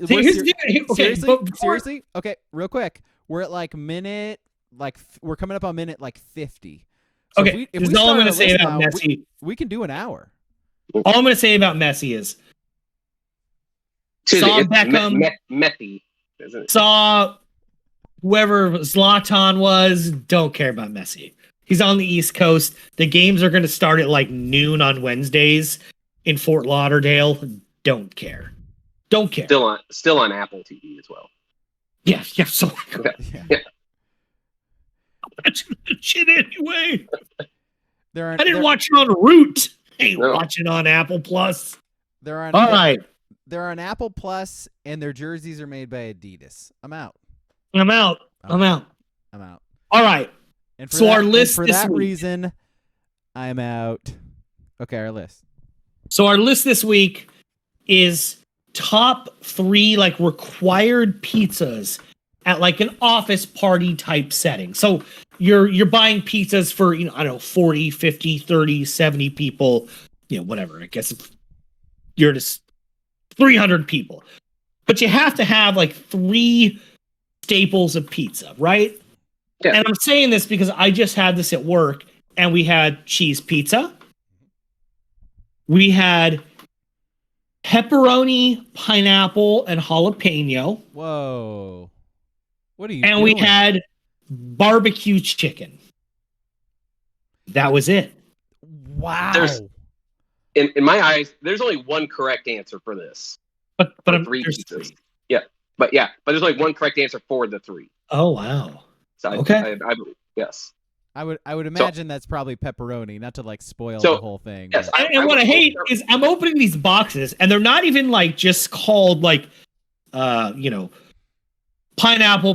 Seriously? Okay, real quick. We're at like minute, we're coming up on minute 50. So okay, this is all I'm going to say about Messi. We can do an hour. All I'm going to say about Messi is saw Beckham, Messi, isn't it? Saw whoever Zlatan was. Don't care about Messi. He's on the East Coast. The games are going to start at like noon on Wednesdays in Fort Lauderdale. Don't care. Don't care. Still on Apple TV as well. Yeah. So Yeah. watching that shit anyway. I didn't watch it on Root. I ain't watching on Apple Plus. They're on Apple Plus, and their jerseys are made by Adidas. I'm out. I'm out. All right. And for so that, our list for this that week, reason, I'm out. Okay, our list. So our list this week is top 3 like required pizzas at like an office party type setting. So you're buying pizzas for, I don't know, 40, 50, 30, 70 people, whatever. I guess you're just 300 people. But you have to have like 3 staples of pizza, right? Yeah. And I'm saying this because I just had this at work, and we had cheese pizza. We had pepperoni, pineapple, and jalapeno. Whoa. What are you doing? We had barbecue chicken. That was it. Wow. In my eyes, there's only one correct answer for this. But three pizzas. Yeah. But there's only one correct answer for the 3. Oh, wow. So okay. I yes. I would imagine that's probably pepperoni, not to like spoil the whole thing. Yes, and what I hate is I'm opening these boxes and they're not even like just called like pineapple,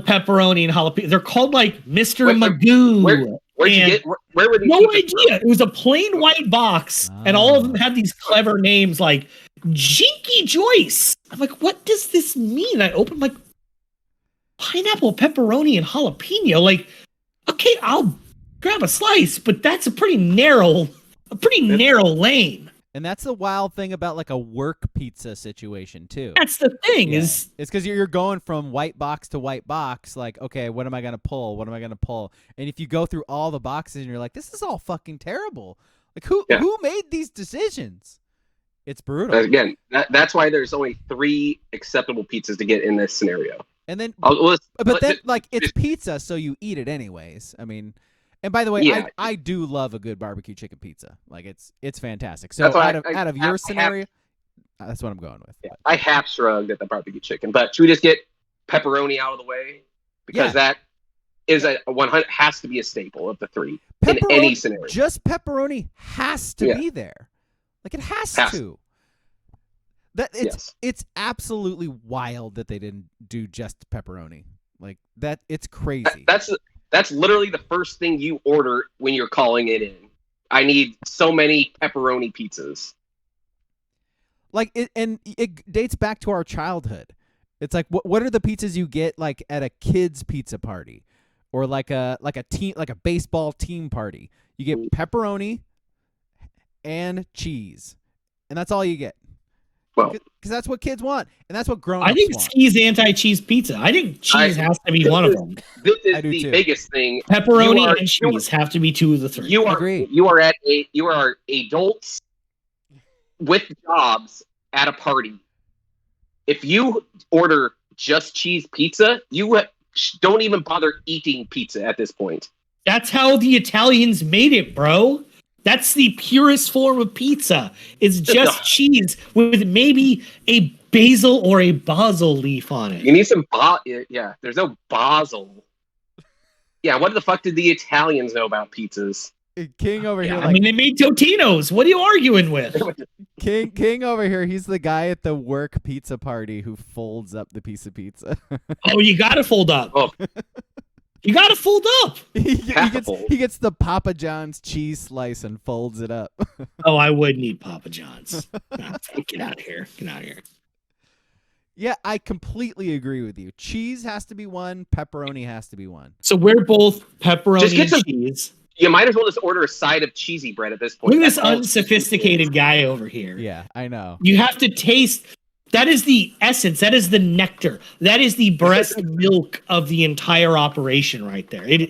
pepperoni, and jalapeno. They're called like Mr. Magoo. Where were these? No idea. It was a plain white box, and all of them had these clever names like Jinky Joyce. I'm like, what does this mean? I opened like pineapple, pepperoni, and jalapeno. Like, okay, I'll grab a slice, but that's a pretty narrow lane. And that's the wild thing about like a work pizza situation too. That's the thing is it's because you're going from white box to white box. Like, okay, what am I gonna pull? And if you go through all the boxes and you're like, this is all fucking terrible. Like, who made these decisions? It's brutal. Again, that's why there's only 3 acceptable pizzas to get in this scenario. And then, it's pizza, so you eat it anyways. I mean, and by the way, I do love a good barbecue chicken pizza. Like it's fantastic. So out of your scenario, that's what I'm going with. Yeah, I half shrugged at the barbecue chicken, but should we just get pepperoni out of the way because that is a 100 has to be a staple of the 3 in any scenario. Just pepperoni has to be there. Like it has to. It's absolutely wild that they didn't do just pepperoni. Like that, it's crazy. That's literally the first thing you order when you're calling it in. I need so many pepperoni pizzas. Like it dates back to our childhood. It's like what are the pizzas you get like at a kid's pizza party, or like a baseball team party? You get pepperoni and cheese, and that's all you get. Well, because that's what kids want, and that's what grown-ups want. I think Ski's anti-cheese pizza. I think cheese has to be one of them. This is the biggest thing. Pepperoni and cheese have to be 2 of the 3. You are adults with jobs at a party. if you order just cheese pizza, you don't even bother eating pizza at this point. That's how the Italians made it, bro. That's the purest form of pizza. It's just cheese with maybe a basil or a basil leaf on it. You need some yeah, there's no basil. Yeah, what the fuck did the Italians know about pizzas? King over here. I mean, they made Totino's. What are you arguing with? King over here. He's the guy at the work pizza party who folds up the piece of pizza. Oh, you gotta fold up. Oh. You gotta fold up. he gets the Papa John's cheese slice and folds it up. Oh, I would need Papa John's. Get out of here. Get out of here. Yeah, I completely agree with you. Cheese has to be one. Pepperoni has to be one. So we're both pepperoni and cheese. You might as well just order a side of cheesy bread at this point. Look at this unsophisticated guy over here. Yeah, I know. You have to taste. That is the essence. That is the nectar. That is the breast milk of the entire operation right there.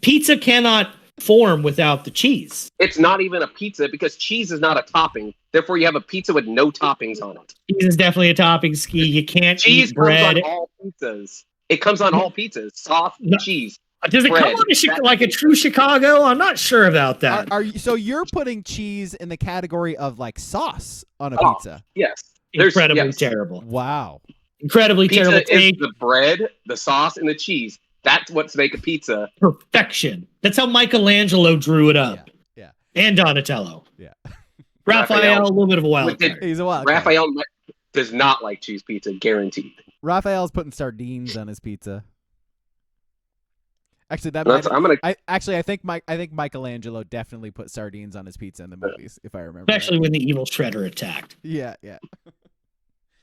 Pizza cannot form without the cheese. It's not even a pizza because cheese is not a topping. Therefore, you have a pizza with no toppings on it. Cheese is definitely a topping, Ski. You can't cheese eat bread. Comes on all pizzas. It comes on all pizzas. Soft cheese. Does it bread, come on like a true Chicago? I'm not sure about that. So you're putting cheese in the category of like sauce on a pizza? Yes. Incredibly terrible. Wow. Incredibly terrible. Pizza is the bread, the sauce, and the cheese. That's what's make a pizza. Perfection. That's how Michelangelo drew it up. Yeah. And Donatello. Yeah. Raphael, a little bit of a wild card. He's a wild Raphael does not like cheese pizza, guaranteed. Raphael's putting sardines on his pizza. Actually, I think Michelangelo definitely put sardines on his pizza in the movies, if I remember. Especially when the evil Shredder attacked. Yeah.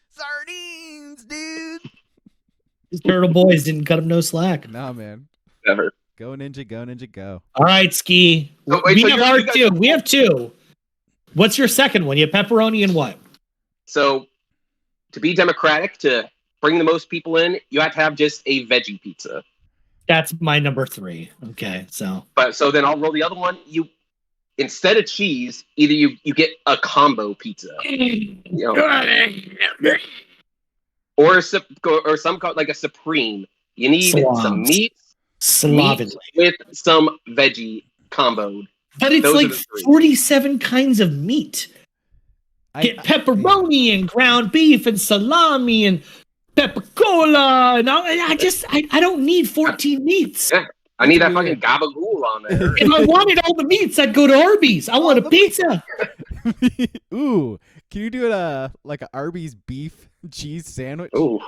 Sardines, dude. These turtle boys didn't cut him no slack. No, man. Never. Go ninja, go. All right, Ski. We have two. What's your second one? You have pepperoni and what? So, to be democratic, to bring the most people in, you have to have just a veggie pizza. That's my number 3. Okay, so then I'll roll the other one. You instead of cheese, either you get a combo pizza, or some like a supreme. You need some meat, with some veggie comboed. But it's like 47 kinds of meat. Get pepperoni and ground beef and salami and pepper-cola, and I don't need 14 meats. Yeah, I need that fucking gabagool on there. If I wanted all the meats, I'd go to Arby's. I want a pizza. Ooh, can you do it like an Arby's beef cheese sandwich? Ooh,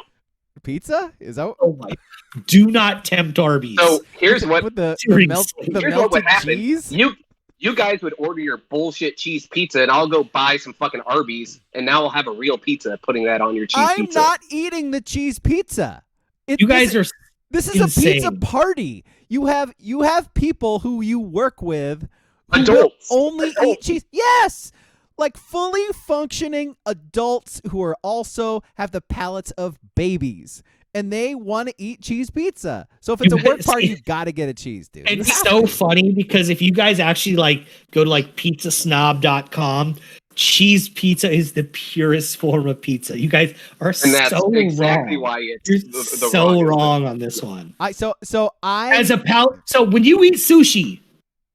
pizza? Is that? Oh my! Do not tempt Arby's. So here's what with the here's what would happen. Cheese? You guys would order your bullshit cheese pizza, and I'll go buy some fucking Arby's, and now I'll have a real pizza putting that on your cheese pizza. I'm not eating the cheese pizza. You guys are This is insane. A pizza party. You have people who you work with who adults will only eat cheese. Yes! Like fully functioning adults who are also have the palates of babies. And they want to eat cheese pizza. So if it's a work party, you got to get a cheese, dude. It's so funny because if you guys actually go to pizzasnob.com, cheese pizza is the purest form of pizza. You guys are so exactly wrong. Why it's You're so wrong on this one. So when you eat sushi,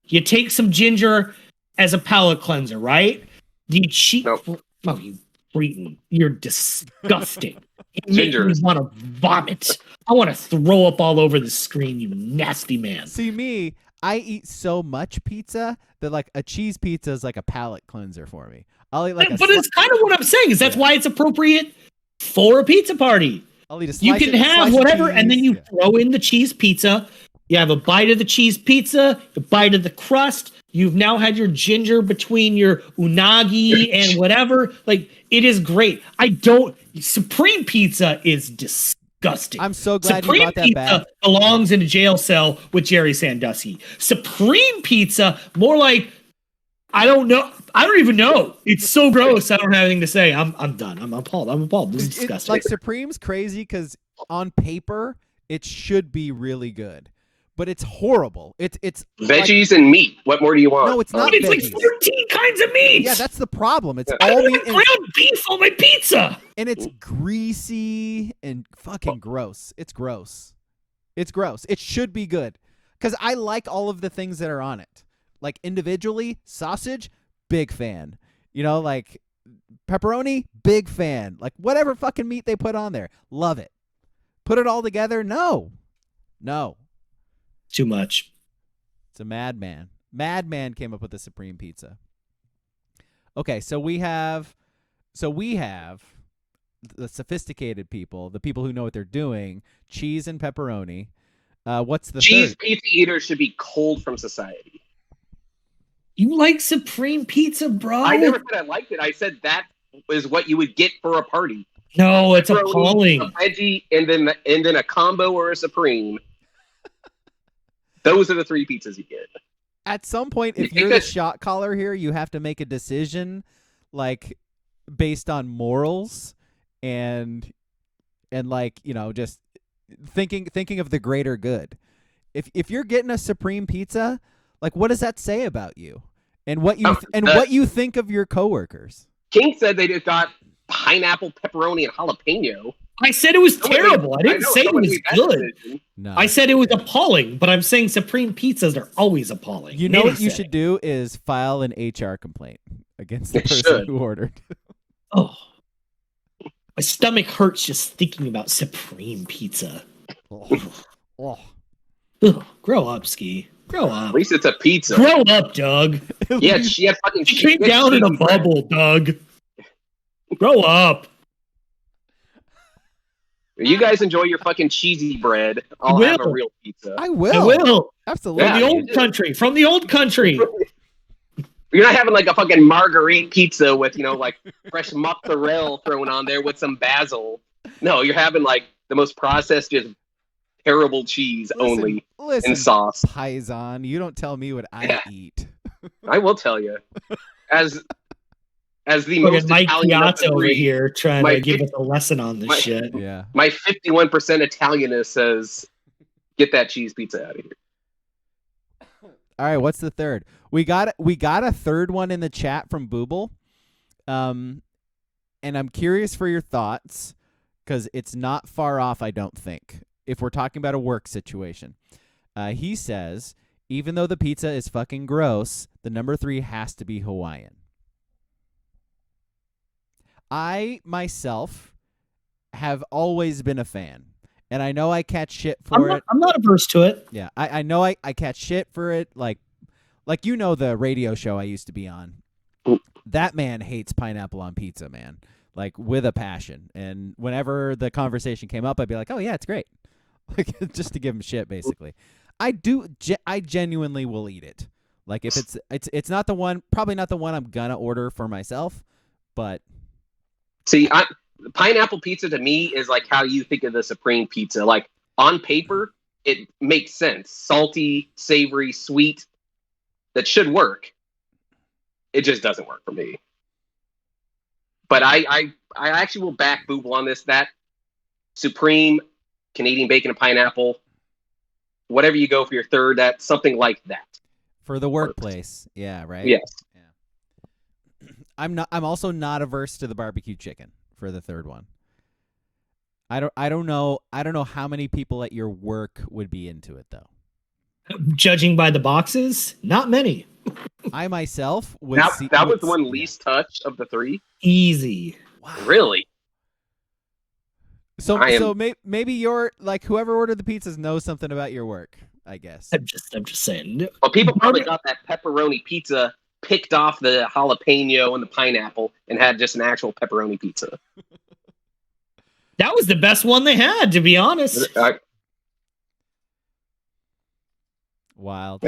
you take some ginger as a palate cleanser, right? Nope. Oh, you Breton, you're disgusting. It Ginger. makes me want to vomit. I want to throw up all over the screen, you nasty man. See me, I eat so much pizza that like a cheese pizza is like a palate cleanser for me. I'll eat like but it's kind of what I'm saying is that's why it's appropriate for a pizza party. I'll eat a slice. You can have whatever, and then you throw in the cheese pizza. You have a bite of the cheese pizza, a bite of the crust. You've now had your ginger between your unagi and whatever. Like, it is great. Supreme pizza is disgusting. I'm so glad Supreme you brought that pizza back. belongs in a jail cell with Jerry Sandusky. Supreme pizza, more like, I don't know. I don't even know. It's so gross. I don't have anything to say. I'm done. I'm appalled. This is disgusting. Like Supreme's crazy because on paper, it should be really good. but it's horrible. It's veggies and meat. What more do you want? No, it's not. It's veggies. like 14 kinds of meat. Yeah, that's the problem. It's I all don't meat want ground beef on my pizza. and it's greasy and fucking gross. It's gross. It's gross. It should be good because I like all of the things that are on it. Like individually, sausage, big fan. Like pepperoni, big fan. Like whatever fucking meat they put on there, love it. Put it all together, no. Too much. It's a madman. Madman came up with the Supreme Pizza. Okay, so we have the sophisticated people, the people who know what they're doing, cheese and pepperoni. What's the cheese third? pizza eaters should be culled from society. You like Supreme Pizza, bro? I never said I liked it. I said that is what you would get for a party. No, it's appalling. A veggie and then a combo or a Supreme. Those are the 3 pizzas you get. At some point, if you're the shot caller here, you have to make a decision, like based on morals and like just thinking of the greater good. If you're getting a Supreme Pizza, like what does that say about you and what you think of your coworkers? King said they just got pineapple, pepperoni, and jalapeno. I said it was terrible. I didn't say it was good. No. I said it was appalling, but I'm saying Supreme Pizzas are always appalling. You know what you should do is file an HR complaint against the person who ordered. Oh, my stomach hurts just thinking about Supreme Pizza. Oh. Ugh, grow up, Ski. Grow up. At least it's a pizza. Grow up, Doug. Yeah, she had fucking. She came down in a bubble, Doug. Grow up. You guys enjoy your fucking cheesy bread. I'll have a real pizza. I will. I will. Absolutely. From the old country. You're not having like a fucking marguerite pizza with, like fresh mozzarella thrown on there with some basil. No, you're having like the most processed, just terrible cheese only and sauce. Paisan, you don't tell me what I eat. I will tell you. As the most Mike Italian Piazza over here trying to give us a lesson on this shit. Yeah. My 51% Italianist says, get that cheese pizza out of here. All right, what's the third? We got a third one in the chat from Booble. And I'm curious for your thoughts because it's not far off, I don't think, if we're talking about a work situation. He says, even though the pizza is fucking gross, the number 3 has to be Hawaiian. I, myself, have always been a fan. And I know I catch shit for it. I'm not averse to it. Yeah, I know I catch shit for it. Like the radio show I used to be on. That man hates pineapple on pizza, man. Like, with a passion. And whenever the conversation came up, I'd be like, oh, yeah, it's great. Like, just to give him shit, basically. I genuinely will eat it. Like, if it's not the one, probably not the one I'm gonna order for myself, but... See, pineapple pizza to me is like how you think of the Supreme Pizza. Like, on paper, it makes sense. Salty, savory, sweet. That should work. It just doesn't work for me. But I actually will back Booble on this. That Supreme, Canadian bacon and pineapple, whatever you go for your third, that's something like that. For the workplace. Yeah, right? Yes. I'm also not averse to the barbecue chicken for the third one. I don't know how many people at your work would be into it though. Judging by the boxes, not many. I myself would that was the one least touch of the 3. Easy. Wow. Really? So maybe you're like whoever ordered the pizzas knows something about your work, I guess. I'm just saying. Well, people probably got that pepperoni pizza, picked off the jalapeno and the pineapple, and had just an actual pepperoni pizza. That was the best one they had, to be honest. Wild.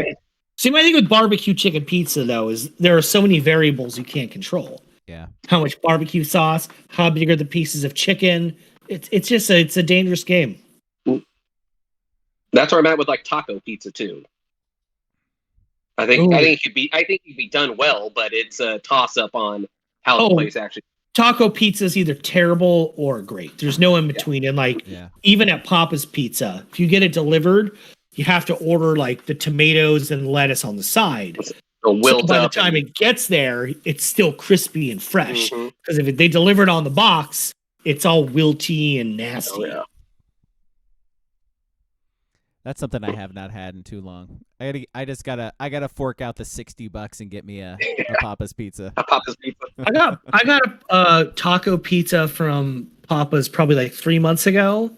See, my thing with barbecue chicken pizza, though, is there are so many variables you can't control. Yeah. How much barbecue sauce, how big are the pieces of chicken. It's just a dangerous game. That's where I'm at with like taco pizza too. I think it could be done well, but it's a toss up on how the place actually. Taco pizza is either terrible or great. There's no in between. And even at Papa's Pizza, if you get it delivered, you have to order like the tomatoes and lettuce on the side. So by the time it gets there, it's still crispy and fresh. Because if they deliver it on the box, it's all wilty and nasty. Oh, yeah. That's something I have not had in too long. I gotta fork out the $60 and get me a Papa's pizza. A Papa's pizza. I got a taco pizza from Papa's probably like 3 months ago.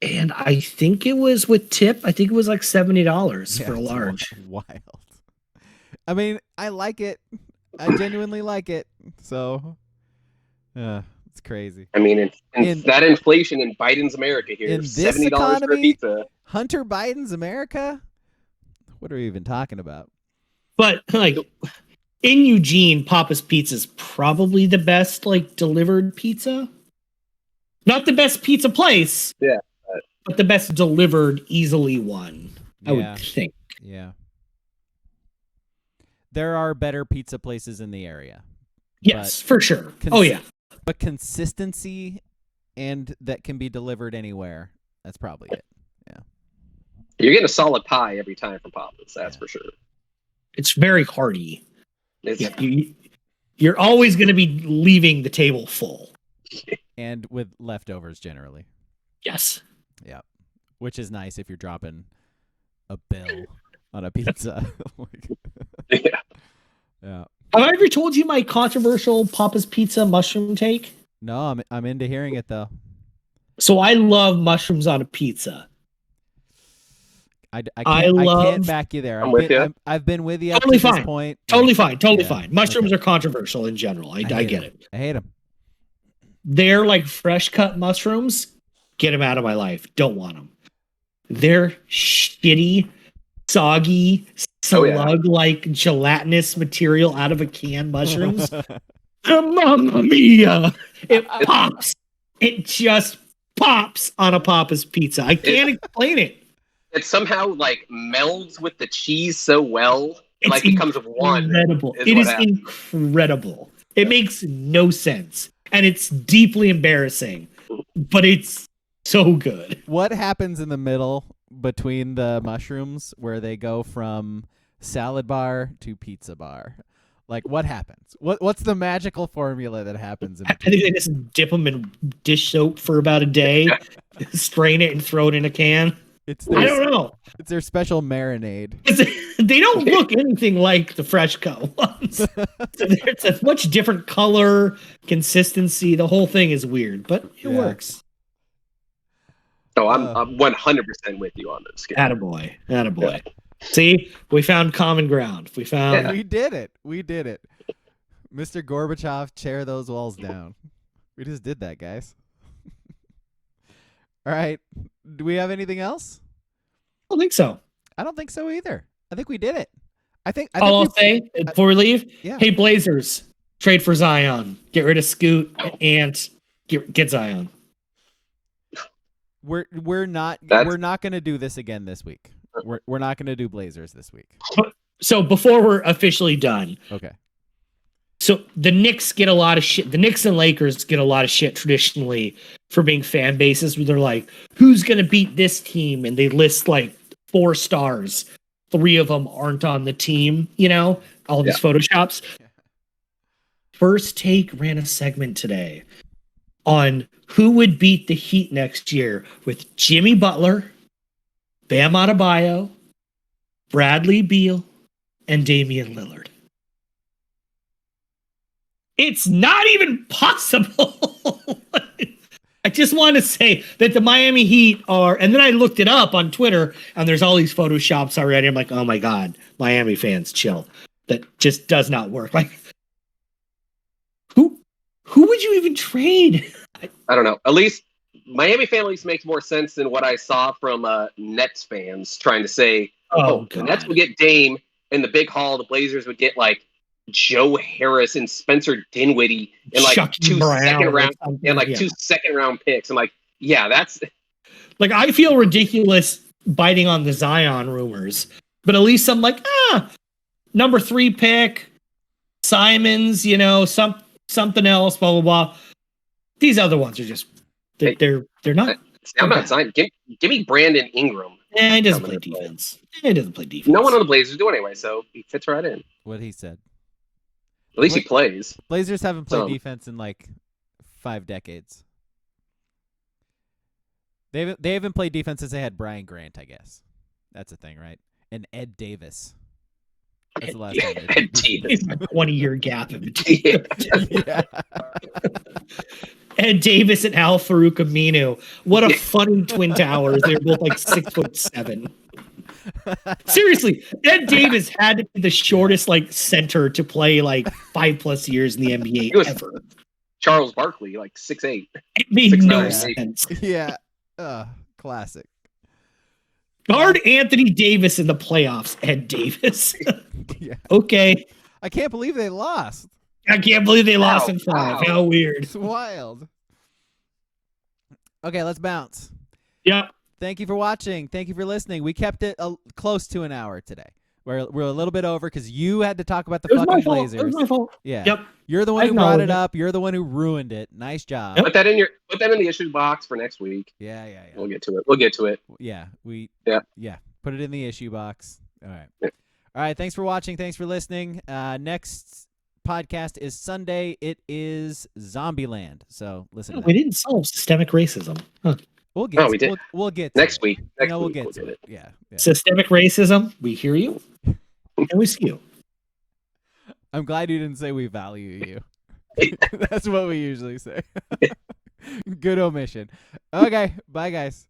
And I think it was with tip. I think it was like $70 for a large. Wild. I mean, I like it. I genuinely like it. So, it's crazy. I mean, in that inflation in Biden's America here, in this $70 economy, for pizza. Hunter Biden's America? What are we even talking about? But like in Eugene, Papa's Pizza is probably the best like delivered pizza. Not the best pizza place. Yeah. But the best delivered easily one, I would think. Yeah. There are better pizza places in the area. Yes, for sure. But consistency and that can be delivered anywhere. That's probably it. Yeah. You're getting a solid pie every time from Papa's, that's for sure. It's very hearty. You're always going to be leaving the table full. And with leftovers generally. Yes. Yeah. Which is nice if you're dropping a bill on a pizza. Yeah. Have I ever told you my controversial Papa's Pizza mushroom take? No, I'm into hearing it though. So I love mushrooms on a pizza. I can't back you there. I've been with you totally up to fine. This point. Totally fine. Mushrooms are controversial in general. I get it. I hate them. They're like fresh cut mushrooms. Get them out of my life. Don't want them. They're shitty, soggy, slug-like gelatinous material out of a can mushrooms. Mamma mia! It pops. It just pops on a Papa's pizza. I can't explain it. It somehow like melds with the cheese so well. It like becomes one. It is incredible. It makes no sense. And it's deeply embarrassing. But it's so good. What happens in the middle between the mushrooms where they go from salad bar to pizza bar? Like, what happens? What's the magical formula that happens? I think they just dip them in dish soap for about a day, strain it, and throw it in a can. I don't know. It's their special marinade. They don't look anything like the fresh cut ones. It's a much different color, consistency. The whole thing is weird, but it works. So I'm 100% with you on this. Attaboy. Yeah. See, we found common ground. We did it. Mr. Gorbachev, tear those walls down. We just did that, guys. All right. Do we have anything else? I don't think so. I don't think so either. I think we did it. I'll say before we leave, hey Blazers, trade for Zion. Get rid of Scoot and get Zion. We're not going to do this again this week. We're not going to do Blazers this week. So before we're officially done. Okay. So the Knicks get a lot of shit. The Knicks and Lakers get a lot of shit traditionally for being fan bases where they're like, who's going to beat this team? And they list like 4 stars. 3 of them aren't on the team, all these Photoshops. First Take ran a segment today on who would beat the Heat next year with Jimmy Butler, Bam Adebayo, Bradley Beal, and Damian Lillard. It's not even possible. I just want to say that the Miami Heat are, and then I looked it up on Twitter, and there's all these Photoshops already. I'm like, oh my God, Miami fans, chill. That just does not work. Like, who would you even trade? I don't know. At least Miami fan at least makes more sense than what I saw from Nets fans trying to say, the Nets would get Dame in the big haul. The Blazers would get like Joe Harris and Spencer Dinwiddie and like Chuck 2 Brown second round and like 2 second round picks. I'm like, that's like, I feel ridiculous biting on the Zion rumors, but at least I'm like, number 3 pick, Simons, something else, blah blah blah. These other ones are just they're not. I'm not signing. Give me Brandon Ingram He doesn't play defense. He doesn't play defense. No one on the Blazers do anyway, so he fits right in. What he said. At least he plays. Blazers haven't played defense in like 5 decades. They haven't played defense since they had Brian Grant, I guess. That's a thing, right? And Ed Davis. That's the last time. Ed Davis. A 20-year gap in between. Yeah. Ed Davis and Al Farouk Aminu. What a funny twin towers. They're both like 6'7". Seriously, Ed Davis had to be the shortest like center to play like 5+ years in the NBA ever. Charles Barkley, like 6'8". It made no sense. Yeah. Classic. Guard Anthony Davis in the playoffs, Ed Davis. Yeah. Okay. I can't believe they lost. I can't believe they lost in 5. Wow. How weird. It's wild. Okay, let's bounce. Yeah. Thank you for watching. Thank you for listening. We kept it close to an hour today. We're a little bit over because you had to talk about the fucking Blazers. It was my fault. Yeah. Yep. You're the one who brought it up. You're the one who ruined it. Nice job. Put that in the issue box for next week. Yeah. We'll get to it. Yeah. Yeah. Put it in the issue box. All right. Yeah. All right. Thanks for watching. Thanks for listening. Next podcast is Sunday. It is Zombieland. So listen. We didn't solve systemic racism. Huh. We'll get. We did. We'll get to next it. week. We'll get to it. Yeah. Systemic racism. We hear you, and we see you. I'm glad you didn't say we value you. That's what we usually say. Good omission. Okay. Bye, guys.